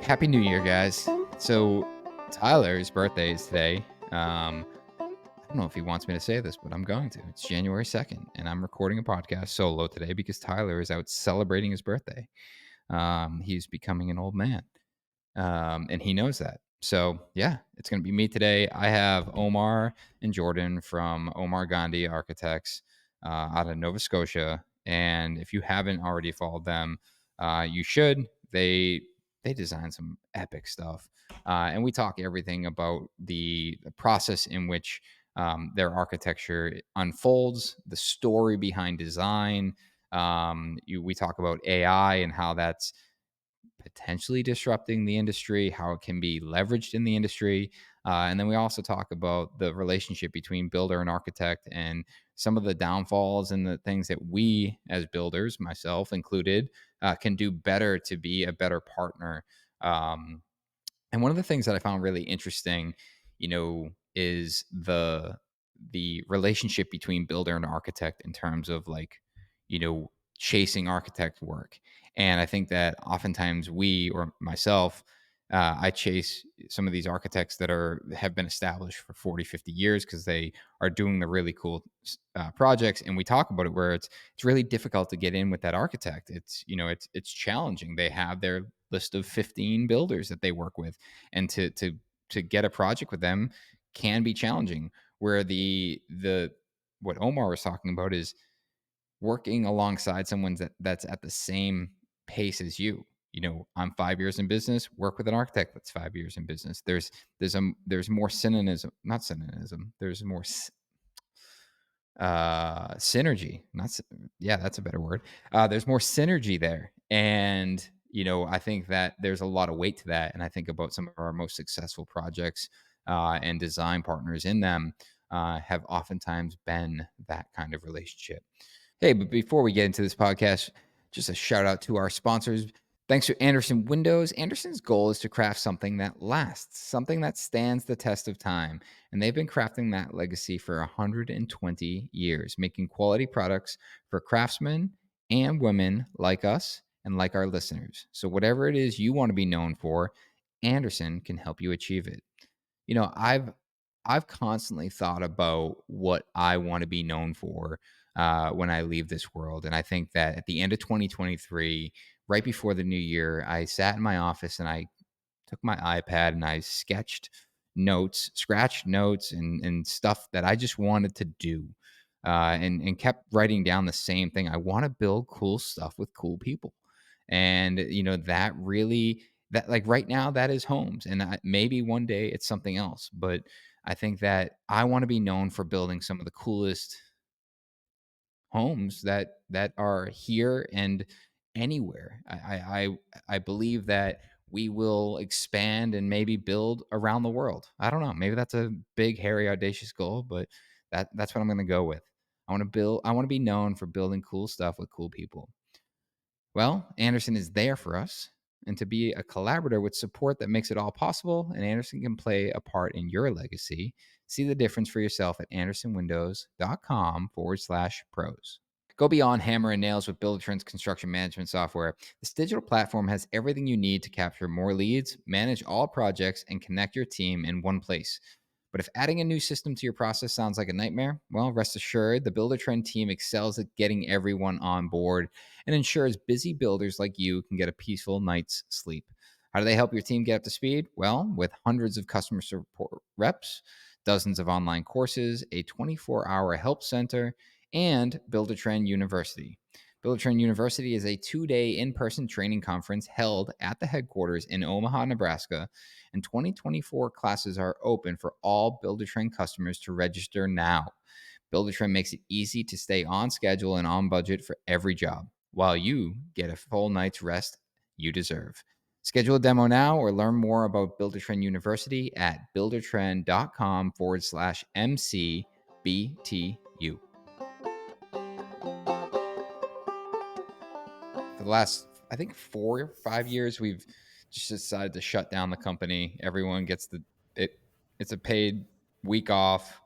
Happy New Year, guys. So Tyler's birthday is today. I don't know if he wants me to say this, but I'm going to. It's January 2nd, and I'm recording a podcast solo today because Tyler is out celebrating his birthday. He's becoming an old man, and he knows that. So, yeah, it's going to be me today. I have Omar and Jordan from Omar Gandhi Architects out of Nova Scotia. And if you haven't already followed them, you should. They design some epic stuff, and we talk everything about the process in which their architecture unfolds, the story behind design. We talk about AI and how that's potentially disrupting the industry, how it can be leveraged in the industry. And then we also talk about the relationship between builder and architect and some of the downfalls and the things that we, as builders, myself included, can do better to be a better partner. Um, and one of the things that I found really interesting, is the relationship between builder and architect in terms of like, you know, chasing architect work. And I think that oftentimes we or myself, I chase some of these architects that have been established for 40, 50 years because they are doing the really cool projects. And we talk about it where it's really difficult to get in with that architect. It's challenging. They have their list of 15 builders that they work with, and to get a project with them can be challenging. Where the what Omar was talking about is working alongside someone that's at the same pace as you. I'm 5 years in business. Work with an architect that's 5 years in business. There's more synonym, not synonym. There's more synergy. Yeah, that's a better word. There's more synergy there, and I think that there's a lot of weight to that. And I think about some of our most successful projects and design partners in them have oftentimes been that kind of relationship. Hey, but before we get into this podcast, just a shout out to our sponsors. Thanks to Andersen Windows. Andersen's goal is to craft something that lasts, something that stands the test of time. And they've been crafting that legacy for 120 years, making quality products for craftsmen and women like us and like our listeners. So, whatever it is you want to be known for, Andersen can help you achieve it. I've constantly thought about what I want to be known for when I leave this world. And I think that at the end of 2023, right before the new year, I sat in my office and I took my iPad and I scratched notes and stuff that I just wanted to do. And kept writing down the same thing. I want to build cool stuff with cool people. And, that like right now, that is homes. And maybe one day it's something else. But I think that I want to be known for building some of the coolest homes that are here and anywhere. I believe that we will expand and maybe build around the world. I don't know. Maybe that's a big, hairy, audacious goal, but that's what I'm going to go with. I want to be known for building cool stuff with cool people. Well, Andersen is there for us, and to be a collaborator with support that makes it all possible, and Andersen can play a part in your legacy. See the difference for yourself at andersenwindows.com/pros. Go beyond hammer and nails with Buildertrend's construction management software. This digital platform has everything you need to capture more leads, manage all projects, and connect your team in one place. But if adding a new system to your process sounds like a nightmare, well, rest assured, the Buildertrend team excels at getting everyone on board and ensures busy builders like you can get a peaceful night's sleep. How do they help your team get up to speed? Well, with hundreds of customer support reps, dozens of online courses, a 24-hour help center, and Buildertrend University. Buildertrend University is a 2-day in-person training conference held at the headquarters in Omaha, Nebraska, and 2024 classes are open for all Buildertrend customers to register now. Buildertrend makes it easy to stay on schedule and on budget for every job, while you get a full night's rest you deserve. Schedule a demo now or learn more about Buildertrend University at buildertrend.com/MCBTU. For the last, I think, 4 or 5 years, we've just decided to shut down the company. Everyone gets it. It's a paid week off.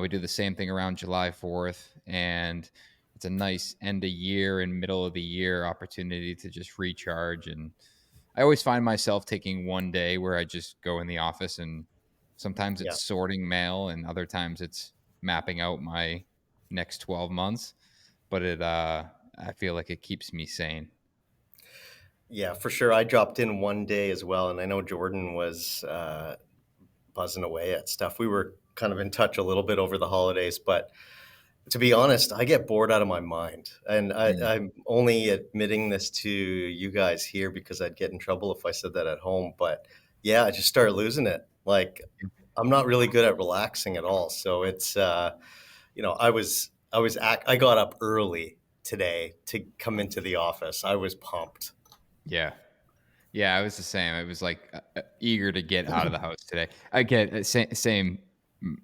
We do the same thing around July 4th, and it's a nice end of year and middle of the year opportunity to just recharge and I always find myself taking one day where I just go in the office, and sometimes Yeah. it's sorting mail and other times it's mapping out my next 12 months, but I feel like it keeps me sane. Yeah, for sure. I dropped in one day as well, and I know Jordan was buzzing away at stuff. We were kind of in touch a little bit over the holidays, but to be honest, I get bored out of my mind. And Mm. I'm only admitting this to you guys here because I'd get in trouble if I said that at home. But yeah, I just started losing it. Like, I'm not really good at relaxing at all. So it's, I got up early today to come into the office. I was pumped. Yeah. Yeah, I was the same. I was like eager to get out of the house today. I get same.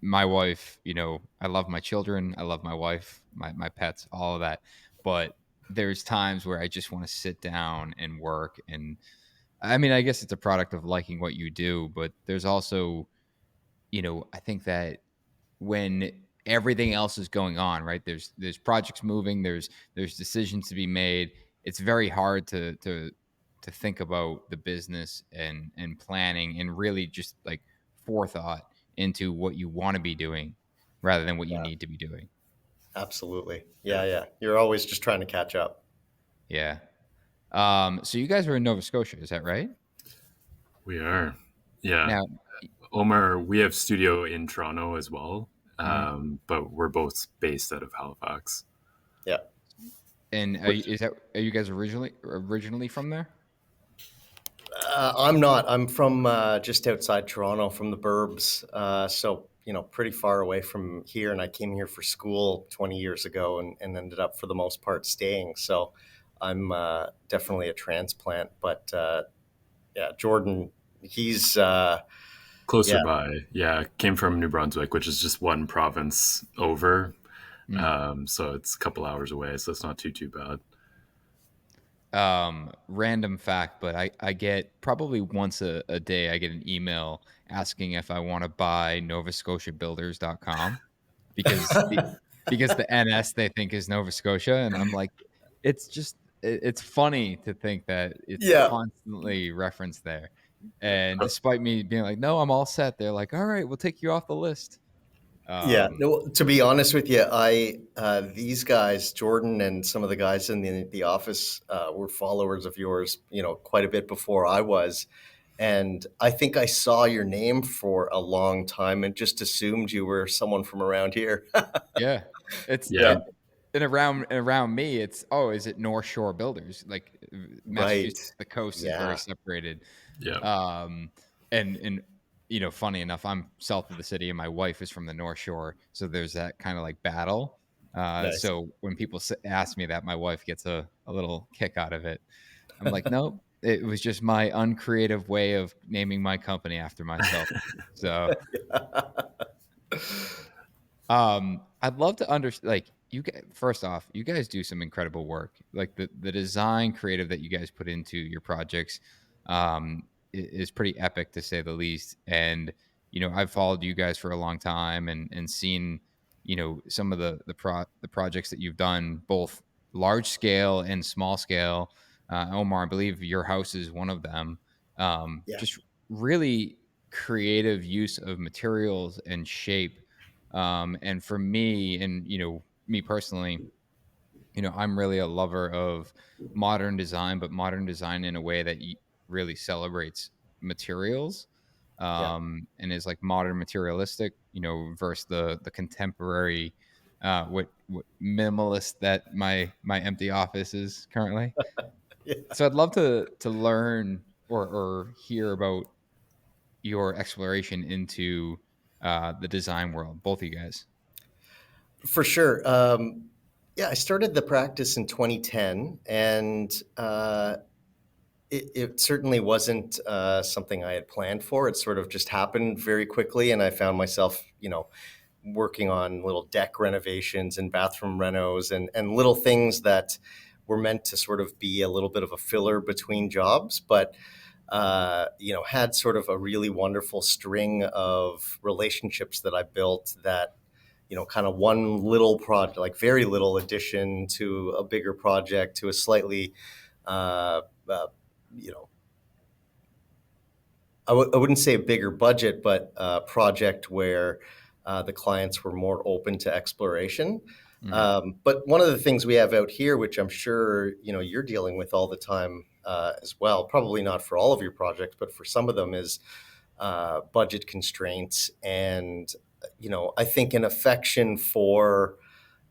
My wife, I love my children, I love my wife, my pets, all of that. But there's times where I just want to sit down and work. And I mean, I guess it's a product of liking what you do, but there's also, I think that when everything else is going on, right? There's projects moving, there's decisions to be made. It's very hard to think about the business and planning and really just like forethought into what you want to be doing rather than what you Yeah, need to be doing. absolutely. Yeah, yeah. You're always just trying to catch up. Yeah. So you guys were in Nova Scotia, is that right? We are. Yeah. Now, Omar, we have studio in Toronto as well, mhm. but we're both based out of Halifax. Yeah. And Which are you guys originally from there? I'm not. I'm from just outside Toronto, from the burbs. So, pretty far away from here. And I came here for school 20 years ago and ended up, for the most part, staying. So I'm definitely a transplant. But yeah, Jordan, he's, Closer yeah, by. Yeah. Came from New Brunswick, which is just one province over. Mm. So it's a couple hours away. So it's not too bad. Random fact, but I get probably once a day I get an email asking if I want to buy novascotiabuilders.com because the NS they think is Nova Scotia, and I'm like, it's just it's funny to think that it's yeah. constantly referenced there. And despite me being like, no, I'm all set, they're like, all right, we'll take you off the list. Yeah, Um, no, to be honest with you, I these guys, Jordan and some of the guys in the office, were followers of yours, quite a bit before I was, and I think I saw your name for a long time and just assumed you were someone from around here. yeah, it's Yeah. Yeah, and around me, it's, "Oh, is it North Shore Builders?" Like, right. Massachusetts, the coast is very Yeah, separated. Yeah. Um, and funny enough, I'm south of the city and my wife is from the North Shore, so there's that kinda, like, battle. nice. So when people ask me that, my wife gets a little kick out of it. I'm like, "Nope, it was just my uncreative way of naming my company after myself." So I'd love to understand. Like, first off, you guys do some incredible work. Like the design creative that you guys put into your projects, is pretty epic to say the least. And I've followed you guys for a long time and seen some of the projects that you've done, both large scale and small scale. Omar, I believe your house is one of them. Yeah, Just really creative use of materials and shape, and for me, and me personally, I'm really a lover of modern design, but modern design in a way that really celebrates materials, yeah, and is like modern materialistic, versus the contemporary, what minimalist that my empty office is currently. yeah. So I'd love to learn or hear about your exploration into the design world, both of you guys. For sure. Yeah, I started the practice in 2010, and it certainly wasn't something I had planned for. It sort of just happened very quickly, and I found myself, working on little deck renovations and bathroom renos and little things that were meant to sort of be a little bit of a filler between jobs, but had sort of a really wonderful string of relationships that I built that, kind of one little project, like very little addition to a bigger project, to a slightly, uh, uh, you know, I wouldn't say a bigger budget, but a project where the clients were more open to exploration. Hmm. But one of the things we have out here, which I'm sure you're dealing with all the time as well, probably not for all of your projects, but for some of them, is budget constraints, and I think an affection for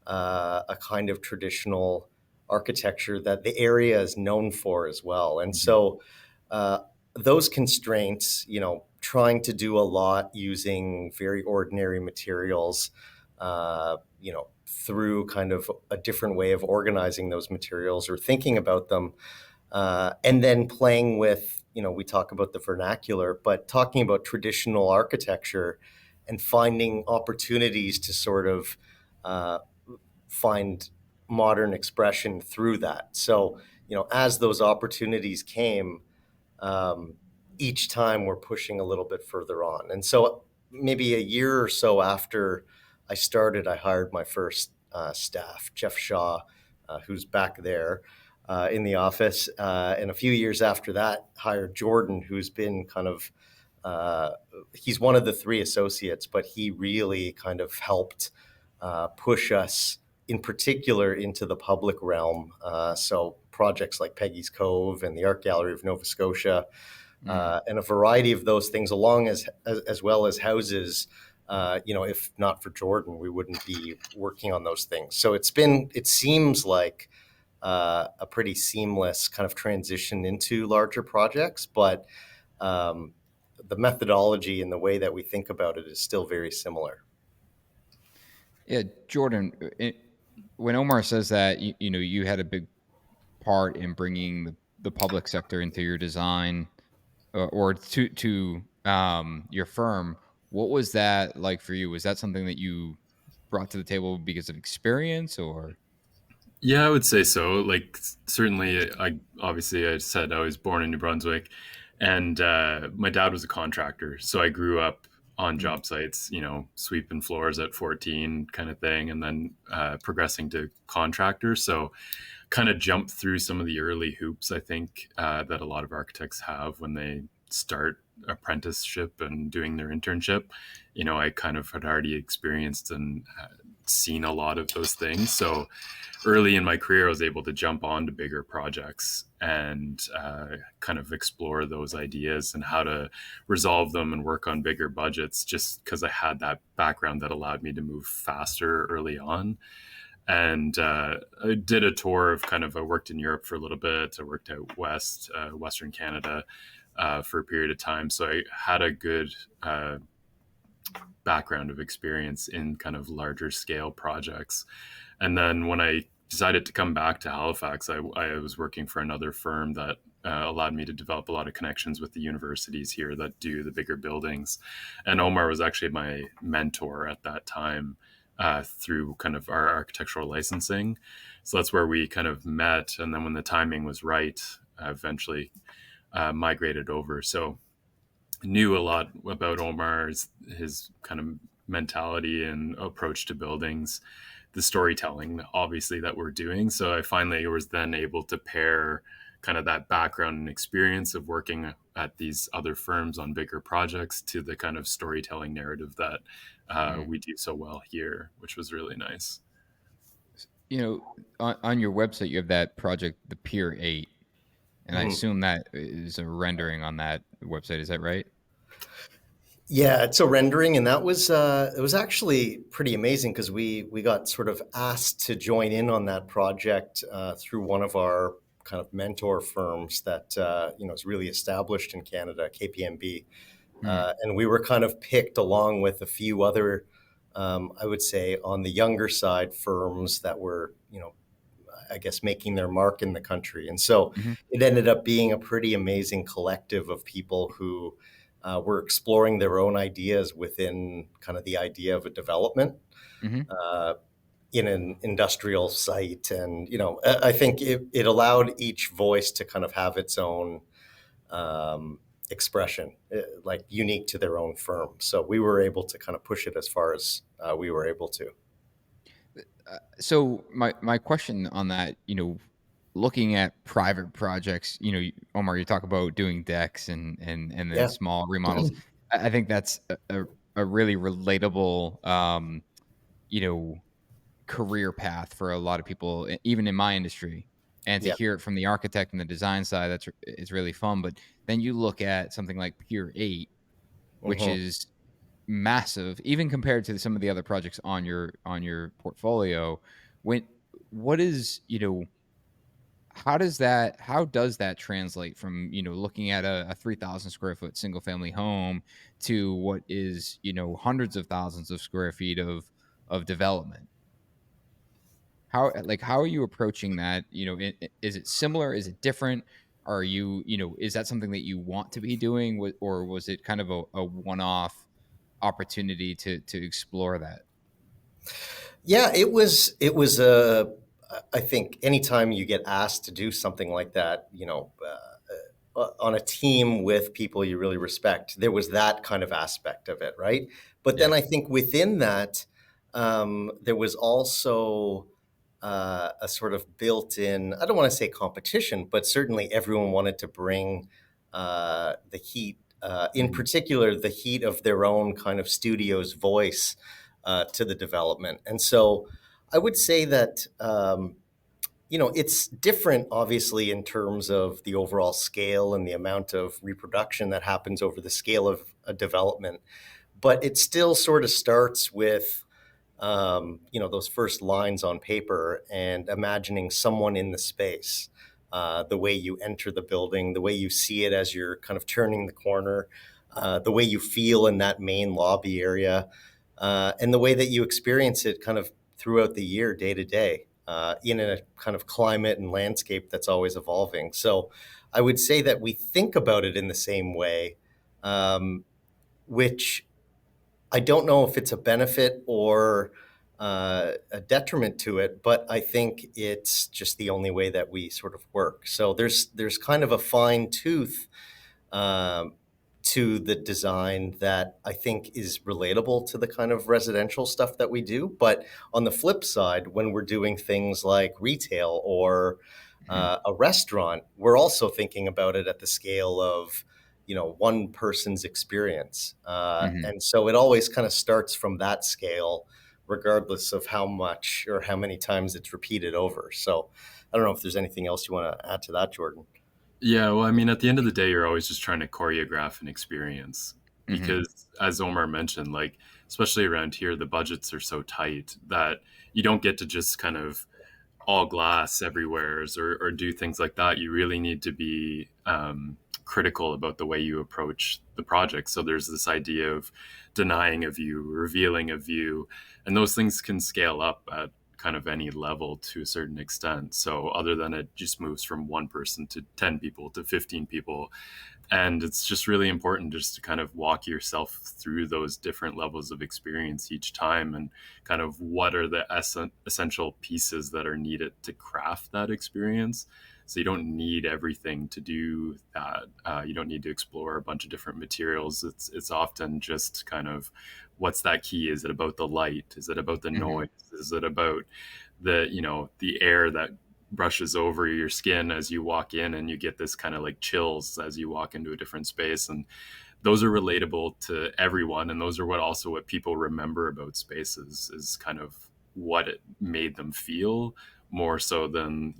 a kind of traditional architecture that the area is known for as well. And Hmm. so uh, those constraints, trying to do a lot using very ordinary materials, through kind of a different way of organizing those materials or thinking about them, and then playing with, we talk about the vernacular, but talking about traditional architecture and finding opportunities to sort of uh, find modern expression through that. So, as those opportunities came, um, each time we're pushing a little bit further on. And so, maybe a year or so after I started, I hired my first staff, Jeff Shaw, who's back there in the office. And a few years after that, hired Jordan, who's been kind of uh, he's one of the three associates, but he really kind of helped push us in particular into the public realm. So projects like Peggy's Cove and the Art Gallery of Nova Scotia, Mm. and a variety of those things, along as well as houses. If not for Jordan, we wouldn't be working on those things. So it seems like a pretty seamless kind of transition into larger projects, but um, the methodology and the way that we think about it is still very similar. Yeah, Jordan. When Omar says that, you had a big part in bringing the public sector into your design, or to your firm. What was that like for you? Was that something that you brought to the table because of experience, or? Yeah, I would say so. Like, certainly, I obviously I said I was born in New Brunswick, and my dad was a contractor, so I grew up on Mm. job sites, sweeping floors at 14, kind of thing, and then progressing to contractor. So, kind of jumped through some of the early hoops, I think, that a lot of architects have when they start apprenticeship and doing their internship. I kind of had already experienced and seen a lot of those things. So early in my career, I was able to jump onto bigger projects and kind of explore those ideas and how to resolve them and work on bigger budgets, just because I had that background that allowed me to move faster early on. And I did a tour of I worked in Europe for a little bit. I worked out west, Western Canada, for a period of time. So I had a good background of experience in kind of larger scale projects. And then when I decided to come back to Halifax, I was working for another firm that allowed me to develop a lot of connections with the universities here that do the bigger buildings. And Omar was actually my mentor at that time, through kind of our architectural licensing. So that's where we kind of met. And then when the timing was right, I eventually migrated over. So knew a lot about Omar's his kind of mentality and approach to buildings, the storytelling, obviously, that we're doing. So I finally was then able to pair kind of that background and experience of working at these other firms on bigger projects to the kind of storytelling narrative that Mm. we do so well here, which was really nice. On your website, you have that project, the Pier 8, and I Mhm. assume that is a rendering on that website. Is that right? Yeah, it's a rendering, and that was it was actually pretty amazing because we got sort of asked to join in on that project through one of our kind of mentor firms that is really established in Canada, KPMB, Mm. and we were kind of picked along with a few other, I would say, on the younger side firms that were I guess making their mark in the country, and so Hmm. it ended up being a pretty amazing collective of people who were exploring their own ideas within kind of the idea of a development Hmm. uh, in an industrial site. And, I think it allowed each voice to kind of have its own expression, like unique to their own firm. So we were able to kind of push it as far as we were able to. So my question on that, looking at private projects, Omar, you talk about doing decks and then Yeah. small remodels. I think that's a really relatable, you know, career path for a lot of people, even in my industry. And to Yeah. hear it from the architect and the design side, it's really fun. But then you look at something like Pier 8, which Hmm. is massive, even compared to some of the other projects on your portfolio. When what is, how does that translate from, looking at a 3,000 square foot single family home to what is, hundreds of thousands of square feet of development? How are you approaching that? Is it similar? Is it different? Are you, is that something that you want to be doing, or was it kind of a one-off opportunity to explore that? Yeah, it was I think anytime you get asked to do something like that, on a team with people you really respect, there was that kind of aspect of it, right? But Yeah. then I think within that, there was also a sort of built-in, I don't want to say competition, but certainly everyone wanted to bring the heat, in Mhm. particular, the heat of their own kind of studio's voice to the development. And so I would say that, it's different, obviously, in terms of the overall scale and the amount of reproduction that happens over the scale of a development. But it still sort of starts with, those first lines on paper and imagining someone in the space, the way you enter the building, the way you see it as you're kind of turning the corner, the way you feel in that main lobby area, and the way that you experience it kind of throughout the year, day to day, in a kind of climate and landscape that's always evolving. So I would say that we think about it in the same way, um, which I don't know if it's a benefit or a detriment to it, but I think it's just the only way that we sort of work. So there's kind of a fine tooth, um, to the design that I think is relatable to the kind of residential stuff that we do. But on the flip side, when we're doing things like retail or Mhm. a restaurant, we're also thinking about it at the scale of, one person's experience. Mhm. And so it always kind of starts from that scale, regardless of how much or how many times it's repeated over. So I don't know if there's anything else you want to add to that, Jordan. Yeah, well, I mean, at the end of the day, you're always just trying to choreograph an experience Mhm. because, as Omar mentioned, like, especially around here, the budgets are so tight that you don't get to just kind of all glass everywheres or do things like that. You really need to be critical about the way you approach the project. So there's this idea of denying a view, revealing a view, and those things can scale up at kind of any level to a certain extent. So other than it just moves from one person to 10 people to 15 people, and it's just really important just to kind of walk yourself through those different levels of experience each time and kind of what are the essential pieces that are needed to craft that experience. So you don't need everything to do that. You don't need to explore a bunch of different materials. It's often just kind of what's that key? Is it about the light? Is it about the Mhm. noise? Is it about the air that brushes over your skin as you walk in and you get this kind of like chills as you walk into a different space, and those are relatable to everyone, and those are what people remember about spaces is kind of what it made them feel more so than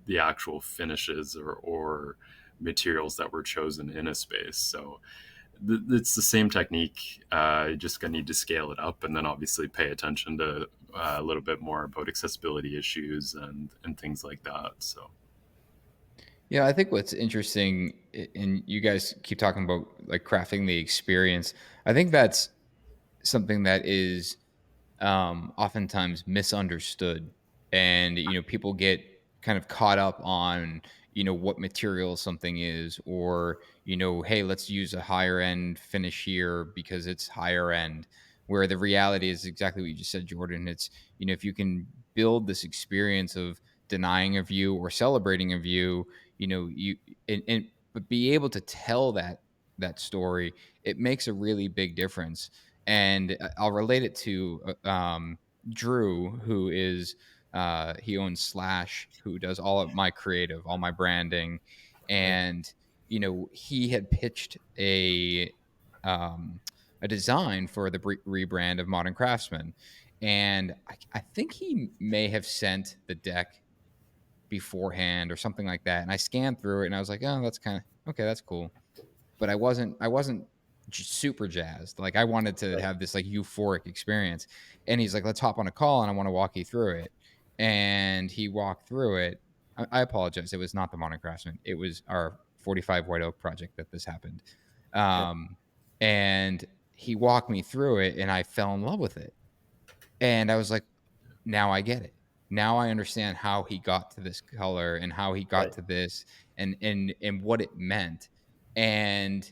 the actual finishes or materials that were chosen in a space. So it's the same technique. You just gonna need to scale it up, and then obviously pay attention to a little bit more about accessibility issues and things like that. So Yeah, I think what's interesting, and you guys keep talking about like crafting the experience. I think that's something that is oftentimes misunderstood, and people get kind of caught up on what material something is, or hey, let's use a higher end finish here because it's higher end, where the reality is exactly what you just said, Jordan. It's if you can build this experience of denying a view or celebrating a view, you and but be able to tell that story, it makes a really big difference. And I'll relate it to Drew, who is He owns Slash, who does all of my creative, all my branding, Right. and he had pitched a design for the rebrand of Modern Craftsman, and I think he may have sent the deck beforehand or something like that. And I scanned through it and I was like, oh, that's kind of okay, that's cool. But I wasn't super jazzed. Like I wanted to Right. have this like euphoric experience. And he's like, let's hop on a call and I want to walk you through it. And he walked through it. I apologize. It was not the Modern Craftsman. It was our 45 White Oak project that this happened. Okay. And he walked me through it and I fell in love with it. And I was like, now I get it. Now I understand how he got to this color and how he got Right. to this and what it meant. And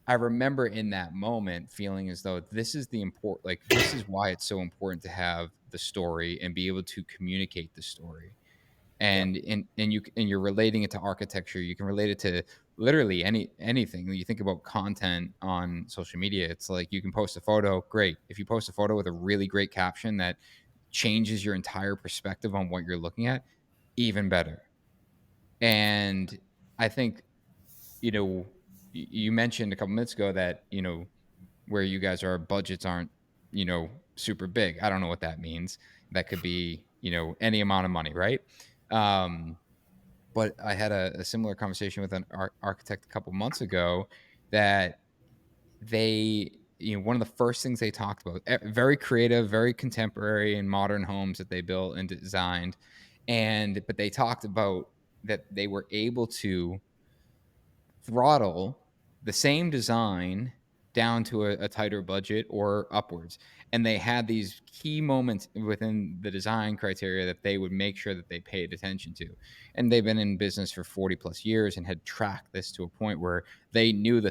I remember in that moment feeling as though this is the important like this is why it's so important to have the story and be able to communicate the story. Yeah. And you're relating it to architecture. You can relate it to literally anything. When you think about content on social media, it's like you can post a photo, great. If you post a photo with a really great caption that changes your entire perspective on what you're looking at, even better. And I think, you mentioned a couple minutes ago that, where you guys are, budgets aren't, super big. I don't know what that means. That could be, any amount of money, right? Um, but I had a similar conversation with an architect a couple months ago that one of the first things they talked about, very creative, very contemporary and modern homes that they built and designed. But they talked about that they were able to throttle the same design down to a tighter budget or upwards. And they had these key moments within the design criteria that they would make sure that they paid attention to. And they've been in business for 40 plus years and had tracked this to a point where they knew the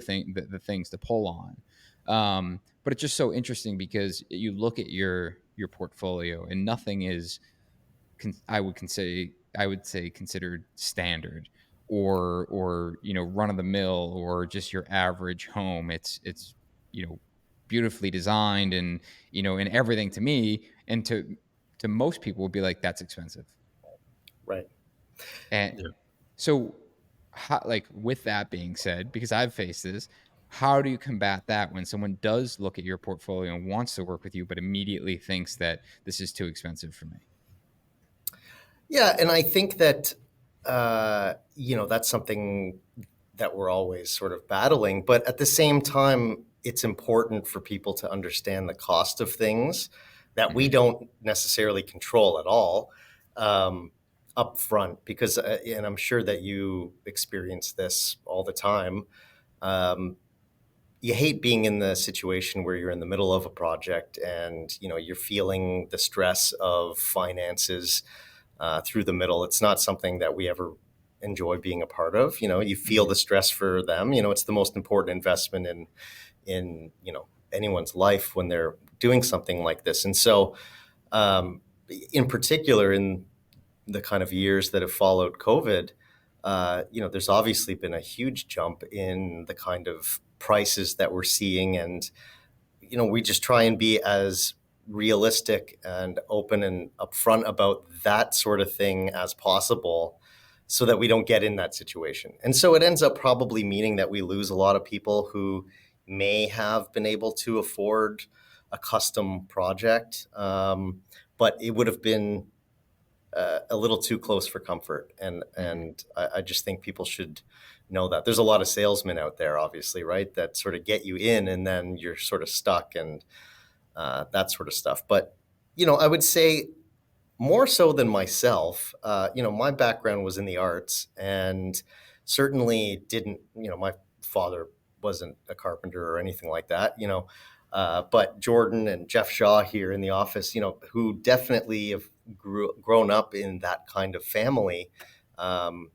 things to pull on. But it's just so interesting because you look at your portfolio and nothing is I would say considered standard or run of the mill or just your average home. It's you know beautifully designed and everything to me and to most people would be like that's expensive. Right. And Yeah. so like with that being said, because I've faced this, how do you combat that when someone does look at your portfolio and wants to work with you but immediately thinks that this is too expensive for me? Yeah, and I think that that's something that we're always sort of battling. But at the same time, it's important for people to understand the cost of things that we Mhm. don't necessarily control at all up front. Because, and I'm sure that you experience this all the time. Um, you hate being in the situation where you're in the middle of a project and you're feeling the stress of finances through the middle. It's not something that we ever enjoy being a part of. You feel Mhm. the stress for them. It's the most important investment in anyone's life when they're doing something like this. And so, um, in particular, in the kind of years that have followed COVID, there's obviously been a huge jump in the kind of prices that we're seeing, and we just try and be as realistic and open and upfront about that sort of thing as possible so that we don't get in that situation. And so it ends up probably meaning that we lose a lot of people who may have been able to afford a custom project, but it would have been a little too close for comfort. And Mhm. and I just think people should know that there's a lot of salesmen out there, obviously, right, that sort of get you in and then you're sort of stuck and that sort of stuff. But I would say more so than myself, my background was in the arts and certainly didn't, my father wasn't a carpenter or anything like that, but Jordan and Jeff Shaw here in the office, who definitely have grown up in that kind of family, um,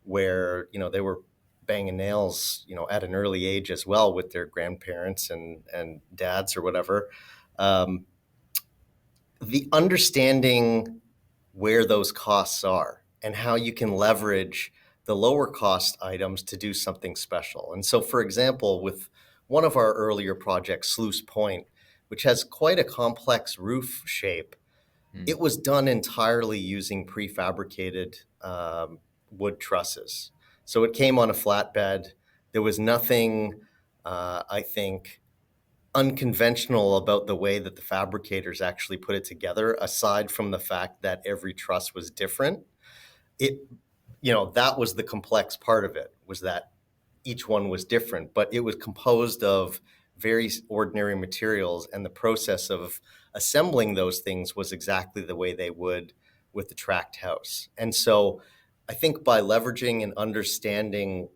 where, they were banging nails, at an early age as well with their grandparents and dads or whatever. Um, the understanding where those costs are and how you can leverage the lower cost items to do something special. And so, for example, with one of our earlier projects, Sluice Point, which has quite a complex roof shape, Mm. it was done entirely using prefabricated wood trusses. So it came on a flatbed. There was nothing, I think, unconventional about the way that the fabricators actually put it together, aside from the fact that every truss was different. It, that was the complex part of it, was that each one was different, but it was composed of very ordinary materials, and the process of assembling those things was exactly the way they would with the tracked house. And so I think by leveraging and understanding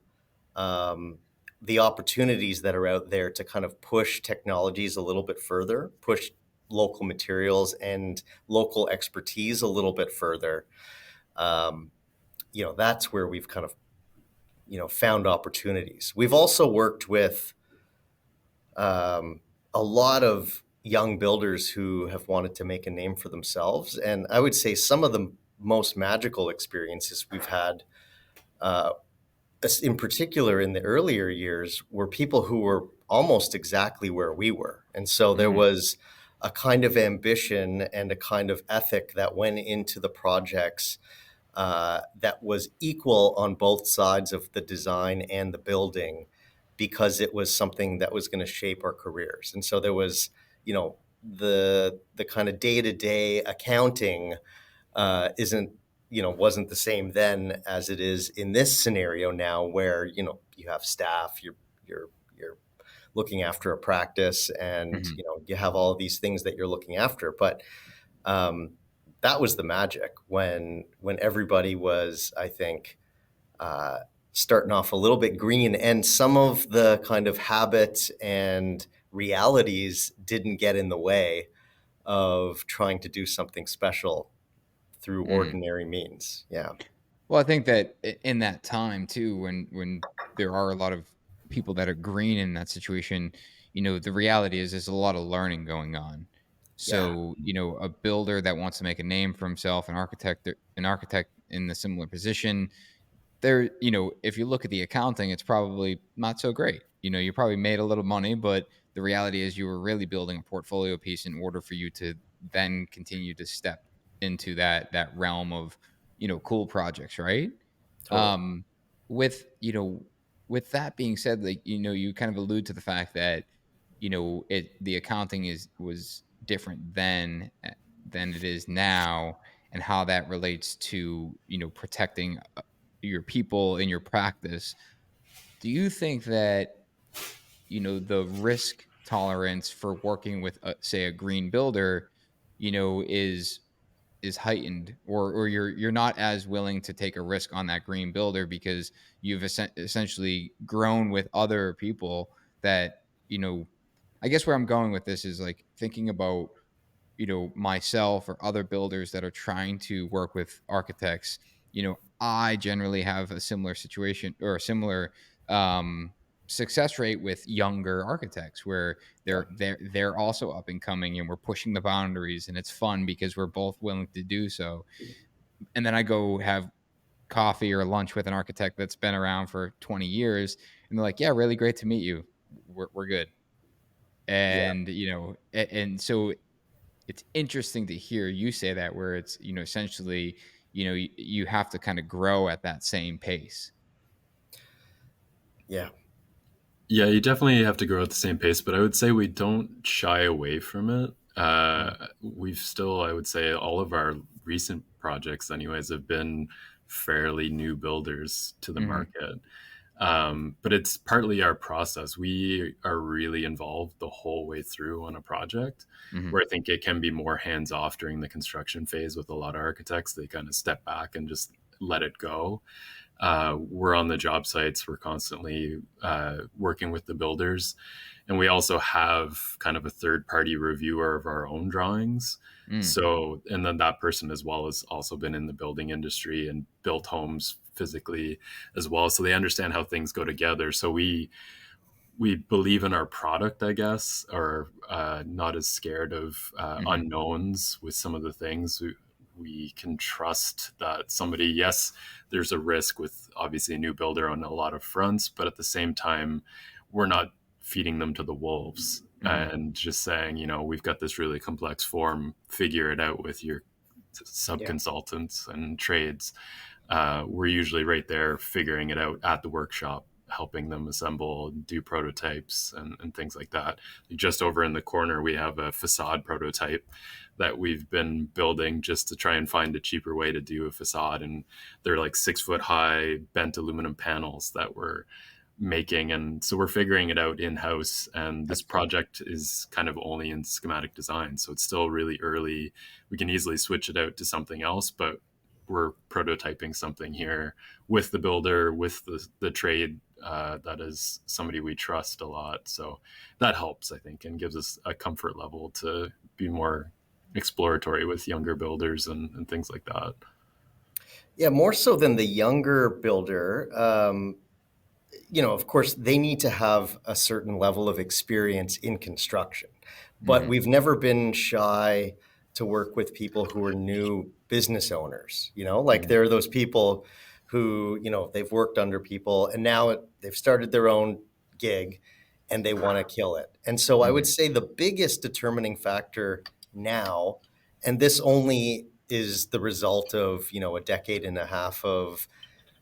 the opportunities that are out there to kind of push technologies a little bit further, push local materials and local expertise a little bit further, um, that's where we've kind of, found opportunities. We've also worked with a lot of young builders who have wanted to make a name for themselves. And I would say some of the most magical experiences we've had, uh, in particular in the earlier years, were people who were almost exactly where we were. And so there Mm. was a kind of ambition and a kind of ethic that went into the projects that was equal on both sides of the design and the building, because it was something that was going to shape our careers. And so there was, the kind of day-to-day accounting isn't wasn't the same then as it is in this scenario now, where you have staff, you're looking after a practice, and Mhm. you have all of these things that you're looking after. But um, that was the magic, when everybody was, I think, uh, starting off a little bit green, and some of the kind of habits and realities didn't get in the way of trying to do something special through Mm. ordinary means. Yeah. Well, I think that in that time too, when there are a lot of people that are green in that situation, the reality is there's a lot of learning going on. Yeah. So, a builder that wants to make a name for himself, an architect in the similar position, there, if you look at the accounting, it's probably not so great. You probably made a little money, but the reality is you were really building a portfolio piece in order for you to then continue to step into that realm of, cool projects, right? Totally. Um, with that being said, like, you kind of allude to the fact that, the accounting was different then than it is now, and how that relates to, protecting your people in your practice. Do you think that, the risk tolerance for working with, say, a green builder, is heightened, or you're not as willing to take a risk on that green builder because you've essentially grown with other people that, you know I guess where I'm going with this is like thinking about, myself or other builders that are trying to work with architects. I generally have a similar situation or a similar um success rate with younger architects, where Yeah. they're also up and coming, and we're pushing the boundaries, and it's fun because we're both willing to do so. And then I go have coffee or lunch with an architect that's been around for 20 years, and they're like, "Yeah, really great to meet you. We're good." Yeah. And so it's interesting to hear you say that, where it's, essentially, you have to kind of grow at that same pace. Yeah. Yeah, you definitely have to grow at the same pace, but I would say we don't shy away from it. Mm. We've still, I would say, all of our recent projects, anyways, have been fairly new builders to the Mhm. market. But it's partly our process. We are really involved the whole way through on a project, Mhm. where I think it can be more hands off during the construction phase with a lot of architects. They kind of step back and just let it go. We're on the job sites. We're constantly working with the builders. And we also have kind of a third party reviewer of our own drawings. Mm. So, and then that person as well has also been in the building industry and built homes physically as well. So they understand how things go together. So we believe in our product, I guess, or not as scared of Mhm. unknowns with some of the things. We can trust that somebody, yes, there's a risk with obviously a new builder on a lot of fronts, but at the same time, we're not feeding them to the wolves. Mhm. and just saying, we've got this really complex form, figure it out with your Yeah. subconsultants and trades. We're usually right there figuring it out at the workshop, helping them assemble, do prototypes, and things like that. Just over in the corner, we have a facade prototype that we've been building just to try and find a cheaper way to do a facade. And they're like 6 foot high bent aluminum panels that we're making. And so we're figuring it out in house. And this That's cool. project is kind of only in schematic design. So it's still really early. We can easily switch it out to something else, but we're prototyping something here with the builder, with the trade that is somebody we trust a lot. So that helps, I think, and gives us a comfort level to be more exploratory with younger builders and things like that. Yeah, more so than the younger builder. Of course, they need to have a certain level of experience in construction. But Mhm. we've never been shy to work with people who are new business owners. Like Mhm. there are those people who, they've worked under people and now they've started their own gig and they want to kill it. And so I would Mhm. say the biggest determining factor now, and this only is the result of, a decade and a half of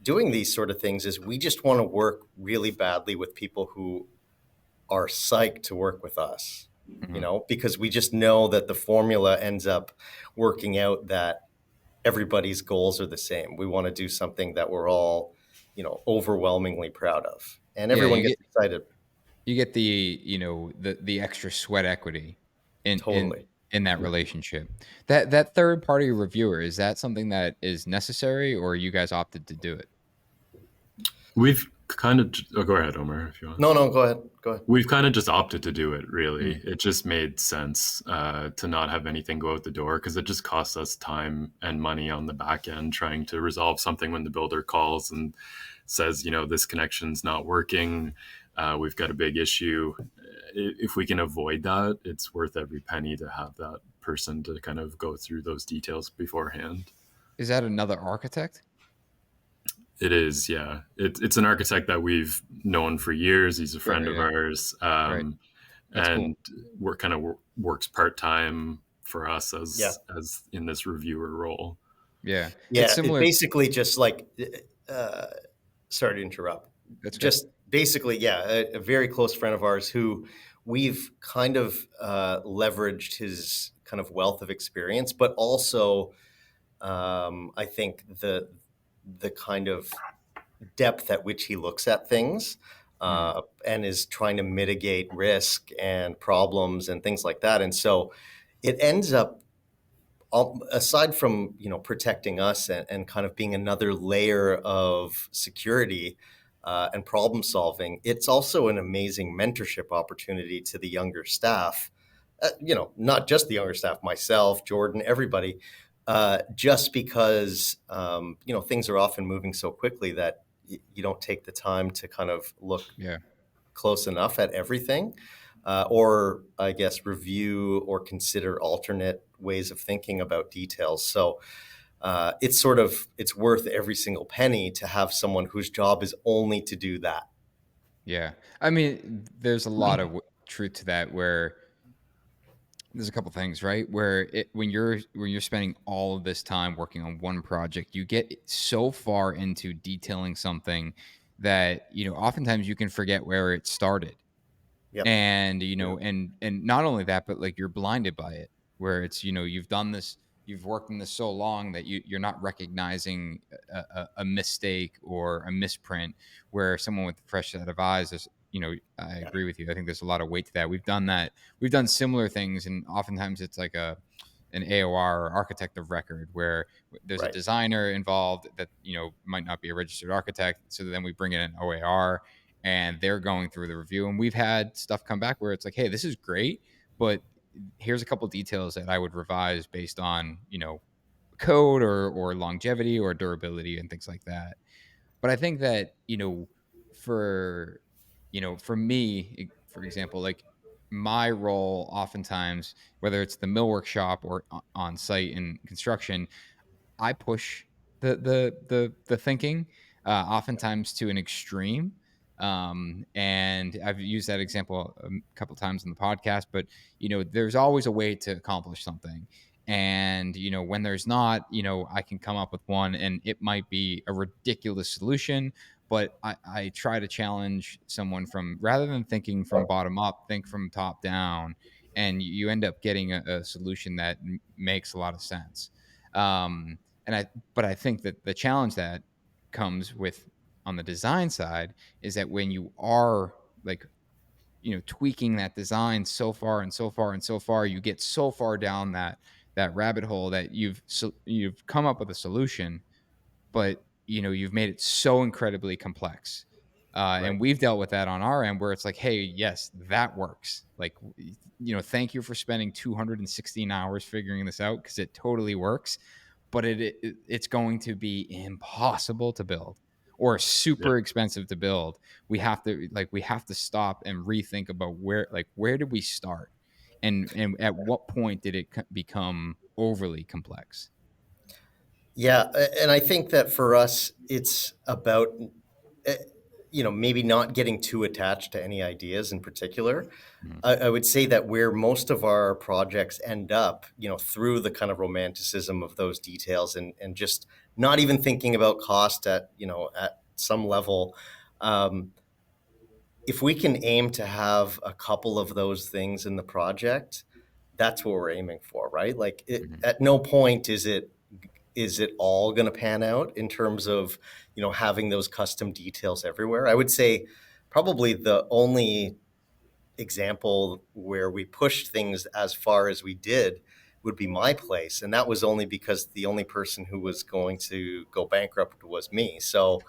doing these sort of things, is we just want to work really badly with people who are psyched to work with us, Mhm. because we just know that the formula ends up working out, that everybody's goals are the same. We want to do something that we're all, overwhelmingly proud of. And Yeah, everyone gets excited. you get the, the extra sweat equity in Totally. that relationship. That third party reviewer, is that something that is necessary, or you guys opted to do it? We've kind of, oh, go ahead, Omar, if you want. No, no, go ahead. Go ahead. We've kind of just opted to do it, really. Mm. It just made sense to not have anything go out the door because it just costs us time and money on the back end trying to resolve something when the builder calls and says, this connection's not working. We've got a big issue. If we can avoid that, it's worth every penny to have that person to kind of go through those details beforehand. Is that another architect? It is, yeah. It's an architect that we've known for years. He's a friend Sure, of yeah. ours. Right. That's cool. And works part time for us Yeah. as in this reviewer role. Yeah. It's Yeah. It similar. basically just like, uh, sorry to interrupt. That's okay. Just basically, yeah, a very close friend of ours who we've kind of leveraged his kind of wealth of experience, but also I think the kind of depth at which he looks at things, Mm. and is trying to mitigate risk and problems and things like that. And so it ends up, aside from protecting us and kind of being another layer of security and problem solving, it's also an amazing mentorship opportunity to the younger staff. Not just the younger staff, myself, Jordan, everybody, just because things are often moving so quickly that you don't take the time to kind of look Yeah. close enough at everything, or I guess review or consider alternate ways of thinking about details. So it's worth every single penny to have someone whose job is only to do that. Yeah. I mean, there's a lot of truth to that, where there's a couple things, right? Where when you're spending all of this time working on one project, you get so far into detailing something that, oftentimes you can forget where it started. Yep. And, Yeah. and not only that, but like you're blinded by it, where it's, you've done this, you've worked in this so long that you're not recognizing a mistake or a misprint, where someone with a fresh set of eyes is, I Yeah. agree with you. I think there's a lot of weight to that. We've done that. We've done similar things. And oftentimes it's like an AOR, or architect of record, where there's a Right. designer involved that, might not be a registered architect. So then we bring in an OAR, and they're going through the review. And we've had stuff come back where it's like, hey, this is great, but here's a couple details that I would revise based on, code, or longevity or durability and things like that. But I think that, for for me, for example, like my role oftentimes, whether it's the mill workshop or on site in construction, I push the thinking, oftentimes to an extreme. And I've used that example a couple times in the podcast, but there's always a way to accomplish something. And when there's not, I can come up with one, and it might be a ridiculous solution, but I try to challenge someone from, rather than thinking from bottom up, think from top down, and you end up getting a solution that makes a lot of sense. And but I think that the challenge that comes with on the design side is that when you are like tweaking that design so far and so far and so far, you get so far down that rabbit hole that you've come up with a solution, but you've made it so incredibly complex. Right. And we've dealt with that on our end, where it's like, hey, yes, that works. Like, thank you for spending 216 hours figuring this out, because it totally works, but it's going to be impossible to build, or Yeah. super expensive to build. We have to stop and rethink about where did we start, and at what point did it become overly complex. Yeah, and I think that for us, it's about eh, maybe not getting too attached to any ideas in particular. Mhm. I would say that where most of our projects end up, through the kind of romanticism of those details, and just not even thinking about cost at some level. Um, if we can aim to have a couple of those things in the project, that's what we're aiming for, right? Like, Mhm. at no point is it all going to pan out in terms of having those custom details everywhere. I would say probably the only example where we pushed things as far as we did would be my place, and that was only because the only person who was going to go bankrupt was me. So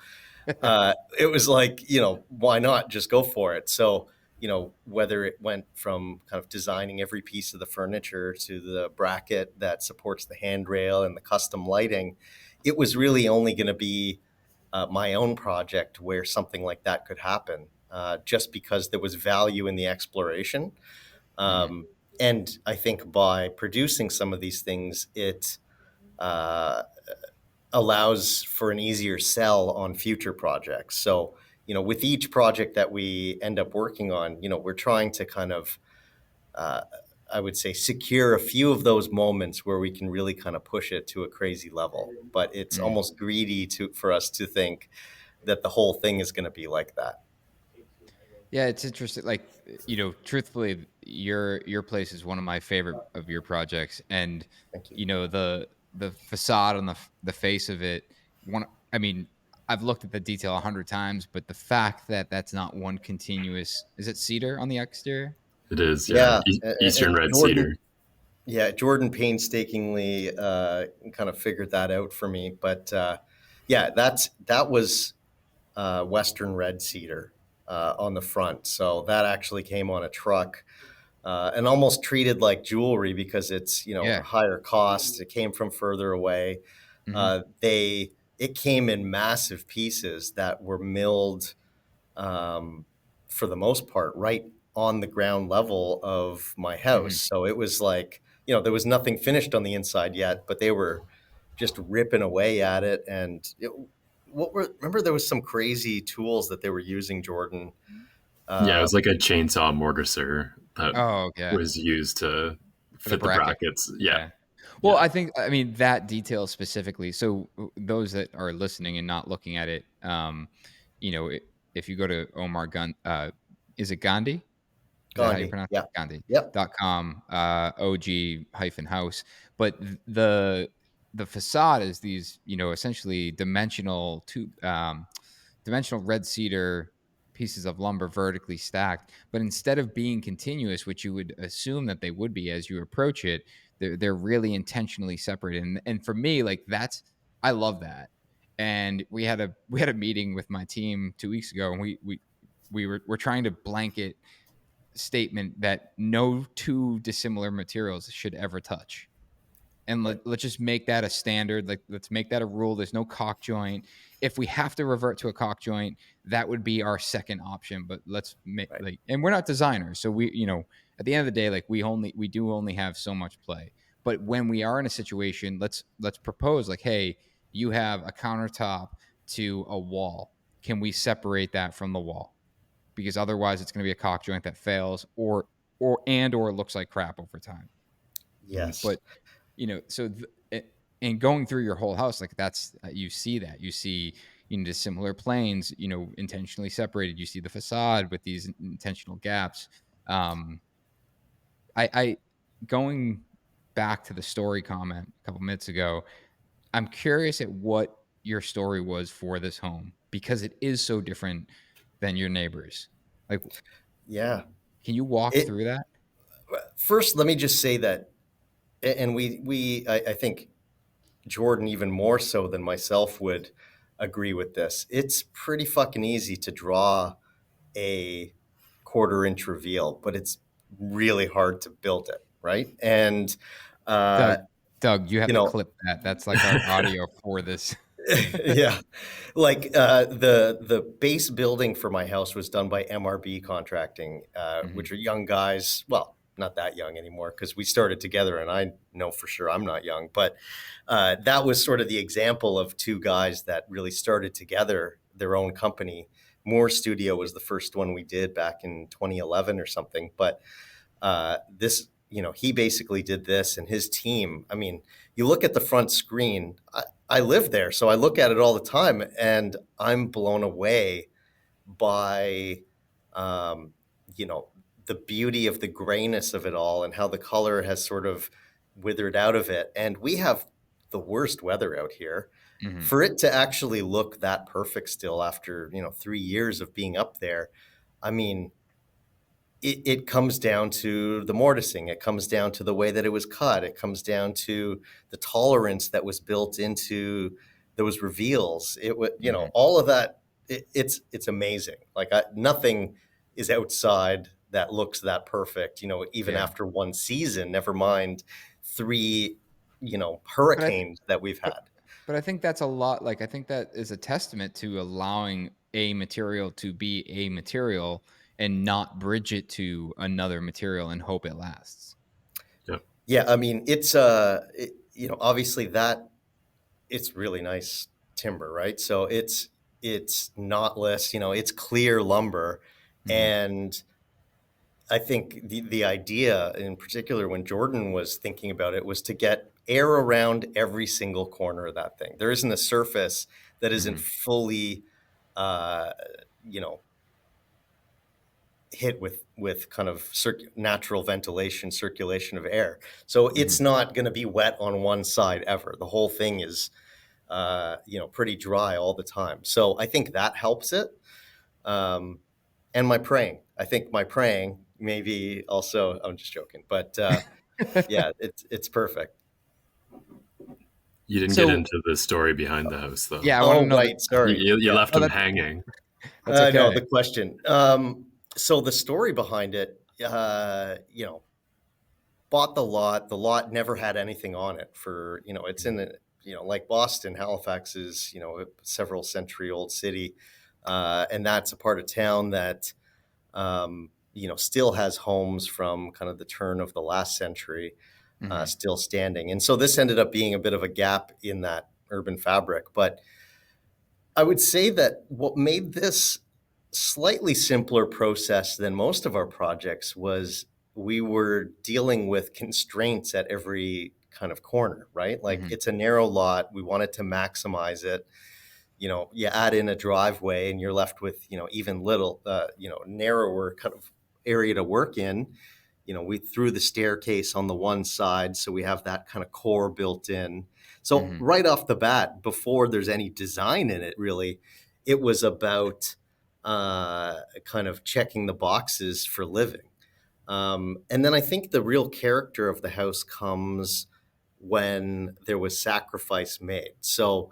it was like, why not just go for it? So, whether it went from kind of designing every piece of the furniture to the bracket that supports the handrail and the custom lighting, it was really only going to be my own project where something like that could happen, just because there was value in the exploration. Mhm. Um, and I think by producing some of these things, it uh, allows for an easier sell on future projects. So, with each project that we end up working on, we're trying to kind of, uh, I would say, secure a few of those moments where we can really kind of push it to a crazy level. But it's Mm. almost greedy for us to think that the whole thing is going to be like that. Yeah, it's interesting. Like, truthfully, your place is one of my favorite of your projects, and Thank you. the facade on the face of it. One, I mean, I've looked at the detail 100 times, but the fact that that's not one continuous, is it cedar on the exterior? It is, yeah. Yeah, Eastern and red Jordan, cedar. yeah, Jordan painstakingly kind of figured that out for me. But yeah, that was Western red cedar on the front. So that actually came on a truck, and almost treated like jewelry because it's a Yeah. higher cost. It came from further away. Hmm. It came in massive pieces that were milled, um, for the most part, right on the ground level of my house. Hmm. So it was like, there was nothing finished on the inside yet, but they were just ripping away at it. And remember, there was some crazy tools that they were using, Jordan. Yeah, it Uh, was like a chainsaw mortiser that Oh, yeah. was used to For the fit the bracket. brackets. Yeah, Yeah. Well, yeah. I mean, that detail specifically. So those that are listening and not looking at it, you know, i- if you go to Omar Gun, is it Gandhi? Is that how you Gandhi. pronounce it? Yeah. Yep. Gandhi.com, OG hyphen house. But the facade is these, essentially dimensional red cedar pieces of lumber vertically stacked. But instead of being continuous, which you would assume that they would be as you approach it, they're really intentionally separated. And for me, like I love that. And we had a meeting with my team 2 weeks ago, and we're trying to blanket statement that no two dissimilar materials should ever touch. And Right. let's just make that a standard. Like, let's make that a rule. There's no cock joint. If we have to revert to a cock joint, that would be our second option. But let's make, Right. like, and we're not designers, so at the end of the day, like, we do only have so much play. But when we are in a situation, let's propose, like, hey, you have a countertop to a wall. Can we separate that from the wall? because otherwise it's going to be a cock joint that fails, or it looks like crap over time. Yes. But so and going through your whole house, like that's you see that you see the similar planes, intentionally separated. You see the facade with these intentional gaps. I going back to the story comment a couple minutes ago, I'm curious at what your story was for this home, because it is so different than your neighbors. Like, Yeah. can you walk It through that? First, let me just say that, and I think Jordan, even more so than myself, would agree with this. It's pretty fucking easy to draw a quarter-inch reveal, but it's really hard to build it, right? And uh, Doug, you have you to know, clip that. That's like our audio for this. yeah, like the base building for my house was done by MRB Contracting, Mhm. which are young guys. Well, not that young anymore because we started together, and I know for sure I'm not young. But that was sort of the example of two guys that really started together their own company. Moore Studio was the first one we did back in 2011 or something. But this, he basically did this, and his team. I mean, you look at the front screen. I live there, so I look at it all the time, and I'm blown away by, um, you know, the beauty of the grayness of it all, and how the color has sort of withered out of it. And we have the worst weather out here. Mhm. For it to actually look that perfect still after 3 years of being up there, I mean, it comes down to the mortising. It comes down to the way that it was cut. It comes down to the tolerance that was built into those reveals. It would, Mhm. all of that. It's amazing. Like nothing is outside that looks that perfect. Even Yeah. after one season, never mind three, But I th- hurricanes that we've but had. but I think that's a lot. Like, I think that is a testament to allowing a material to be a material and not bridge it to another material and hope it lasts. Yep. Yeah, I mean, obviously that it's really nice timber, right? So it's knotless, it's clear lumber. Mhm. And I think the idea in particular when Jordan was thinking about it was to get air around every single corner of that thing. There isn't a surface that isn't Mhm. fully uh, you know, hit with kind of natural ventilation, circulation of air. So Mhm. it's not going to be wet on one side ever. The whole thing is pretty dry all the time. So I think that helps it. Um, and my praying. I think my praying maybe also. I'm just joking, but yeah, it's perfect. You didn't get So, into the story behind the house, though. yeah, I wanna Oh, know that. right. Sorry. You Yeah. left Oh, him hanging. that's No, okay. the question. So the story behind it, bought the lot. The lot never had anything on it for, it's in the, like Boston, Halifax is, a several century old city. And that's a part of town that, still has homes from kind of the turn of the last century Mhm. still standing. And so this ended up being a bit of a gap in that urban fabric. But I would say that what made this slightly simpler process than most of our projects was we were dealing with constraints at every kind of corner, right? Like Mhm. it's a narrow lot. We wanted to maximize it. You add in a driveway and you're left with, even little, narrower kind of area to work in. We threw the staircase on the one side, so we have that kind of core built in. So Mhm. right off the bat, before there's any design in it, really, it was about kind of checking the boxes for living. And then I think the real character of the house comes when there was sacrifice made. So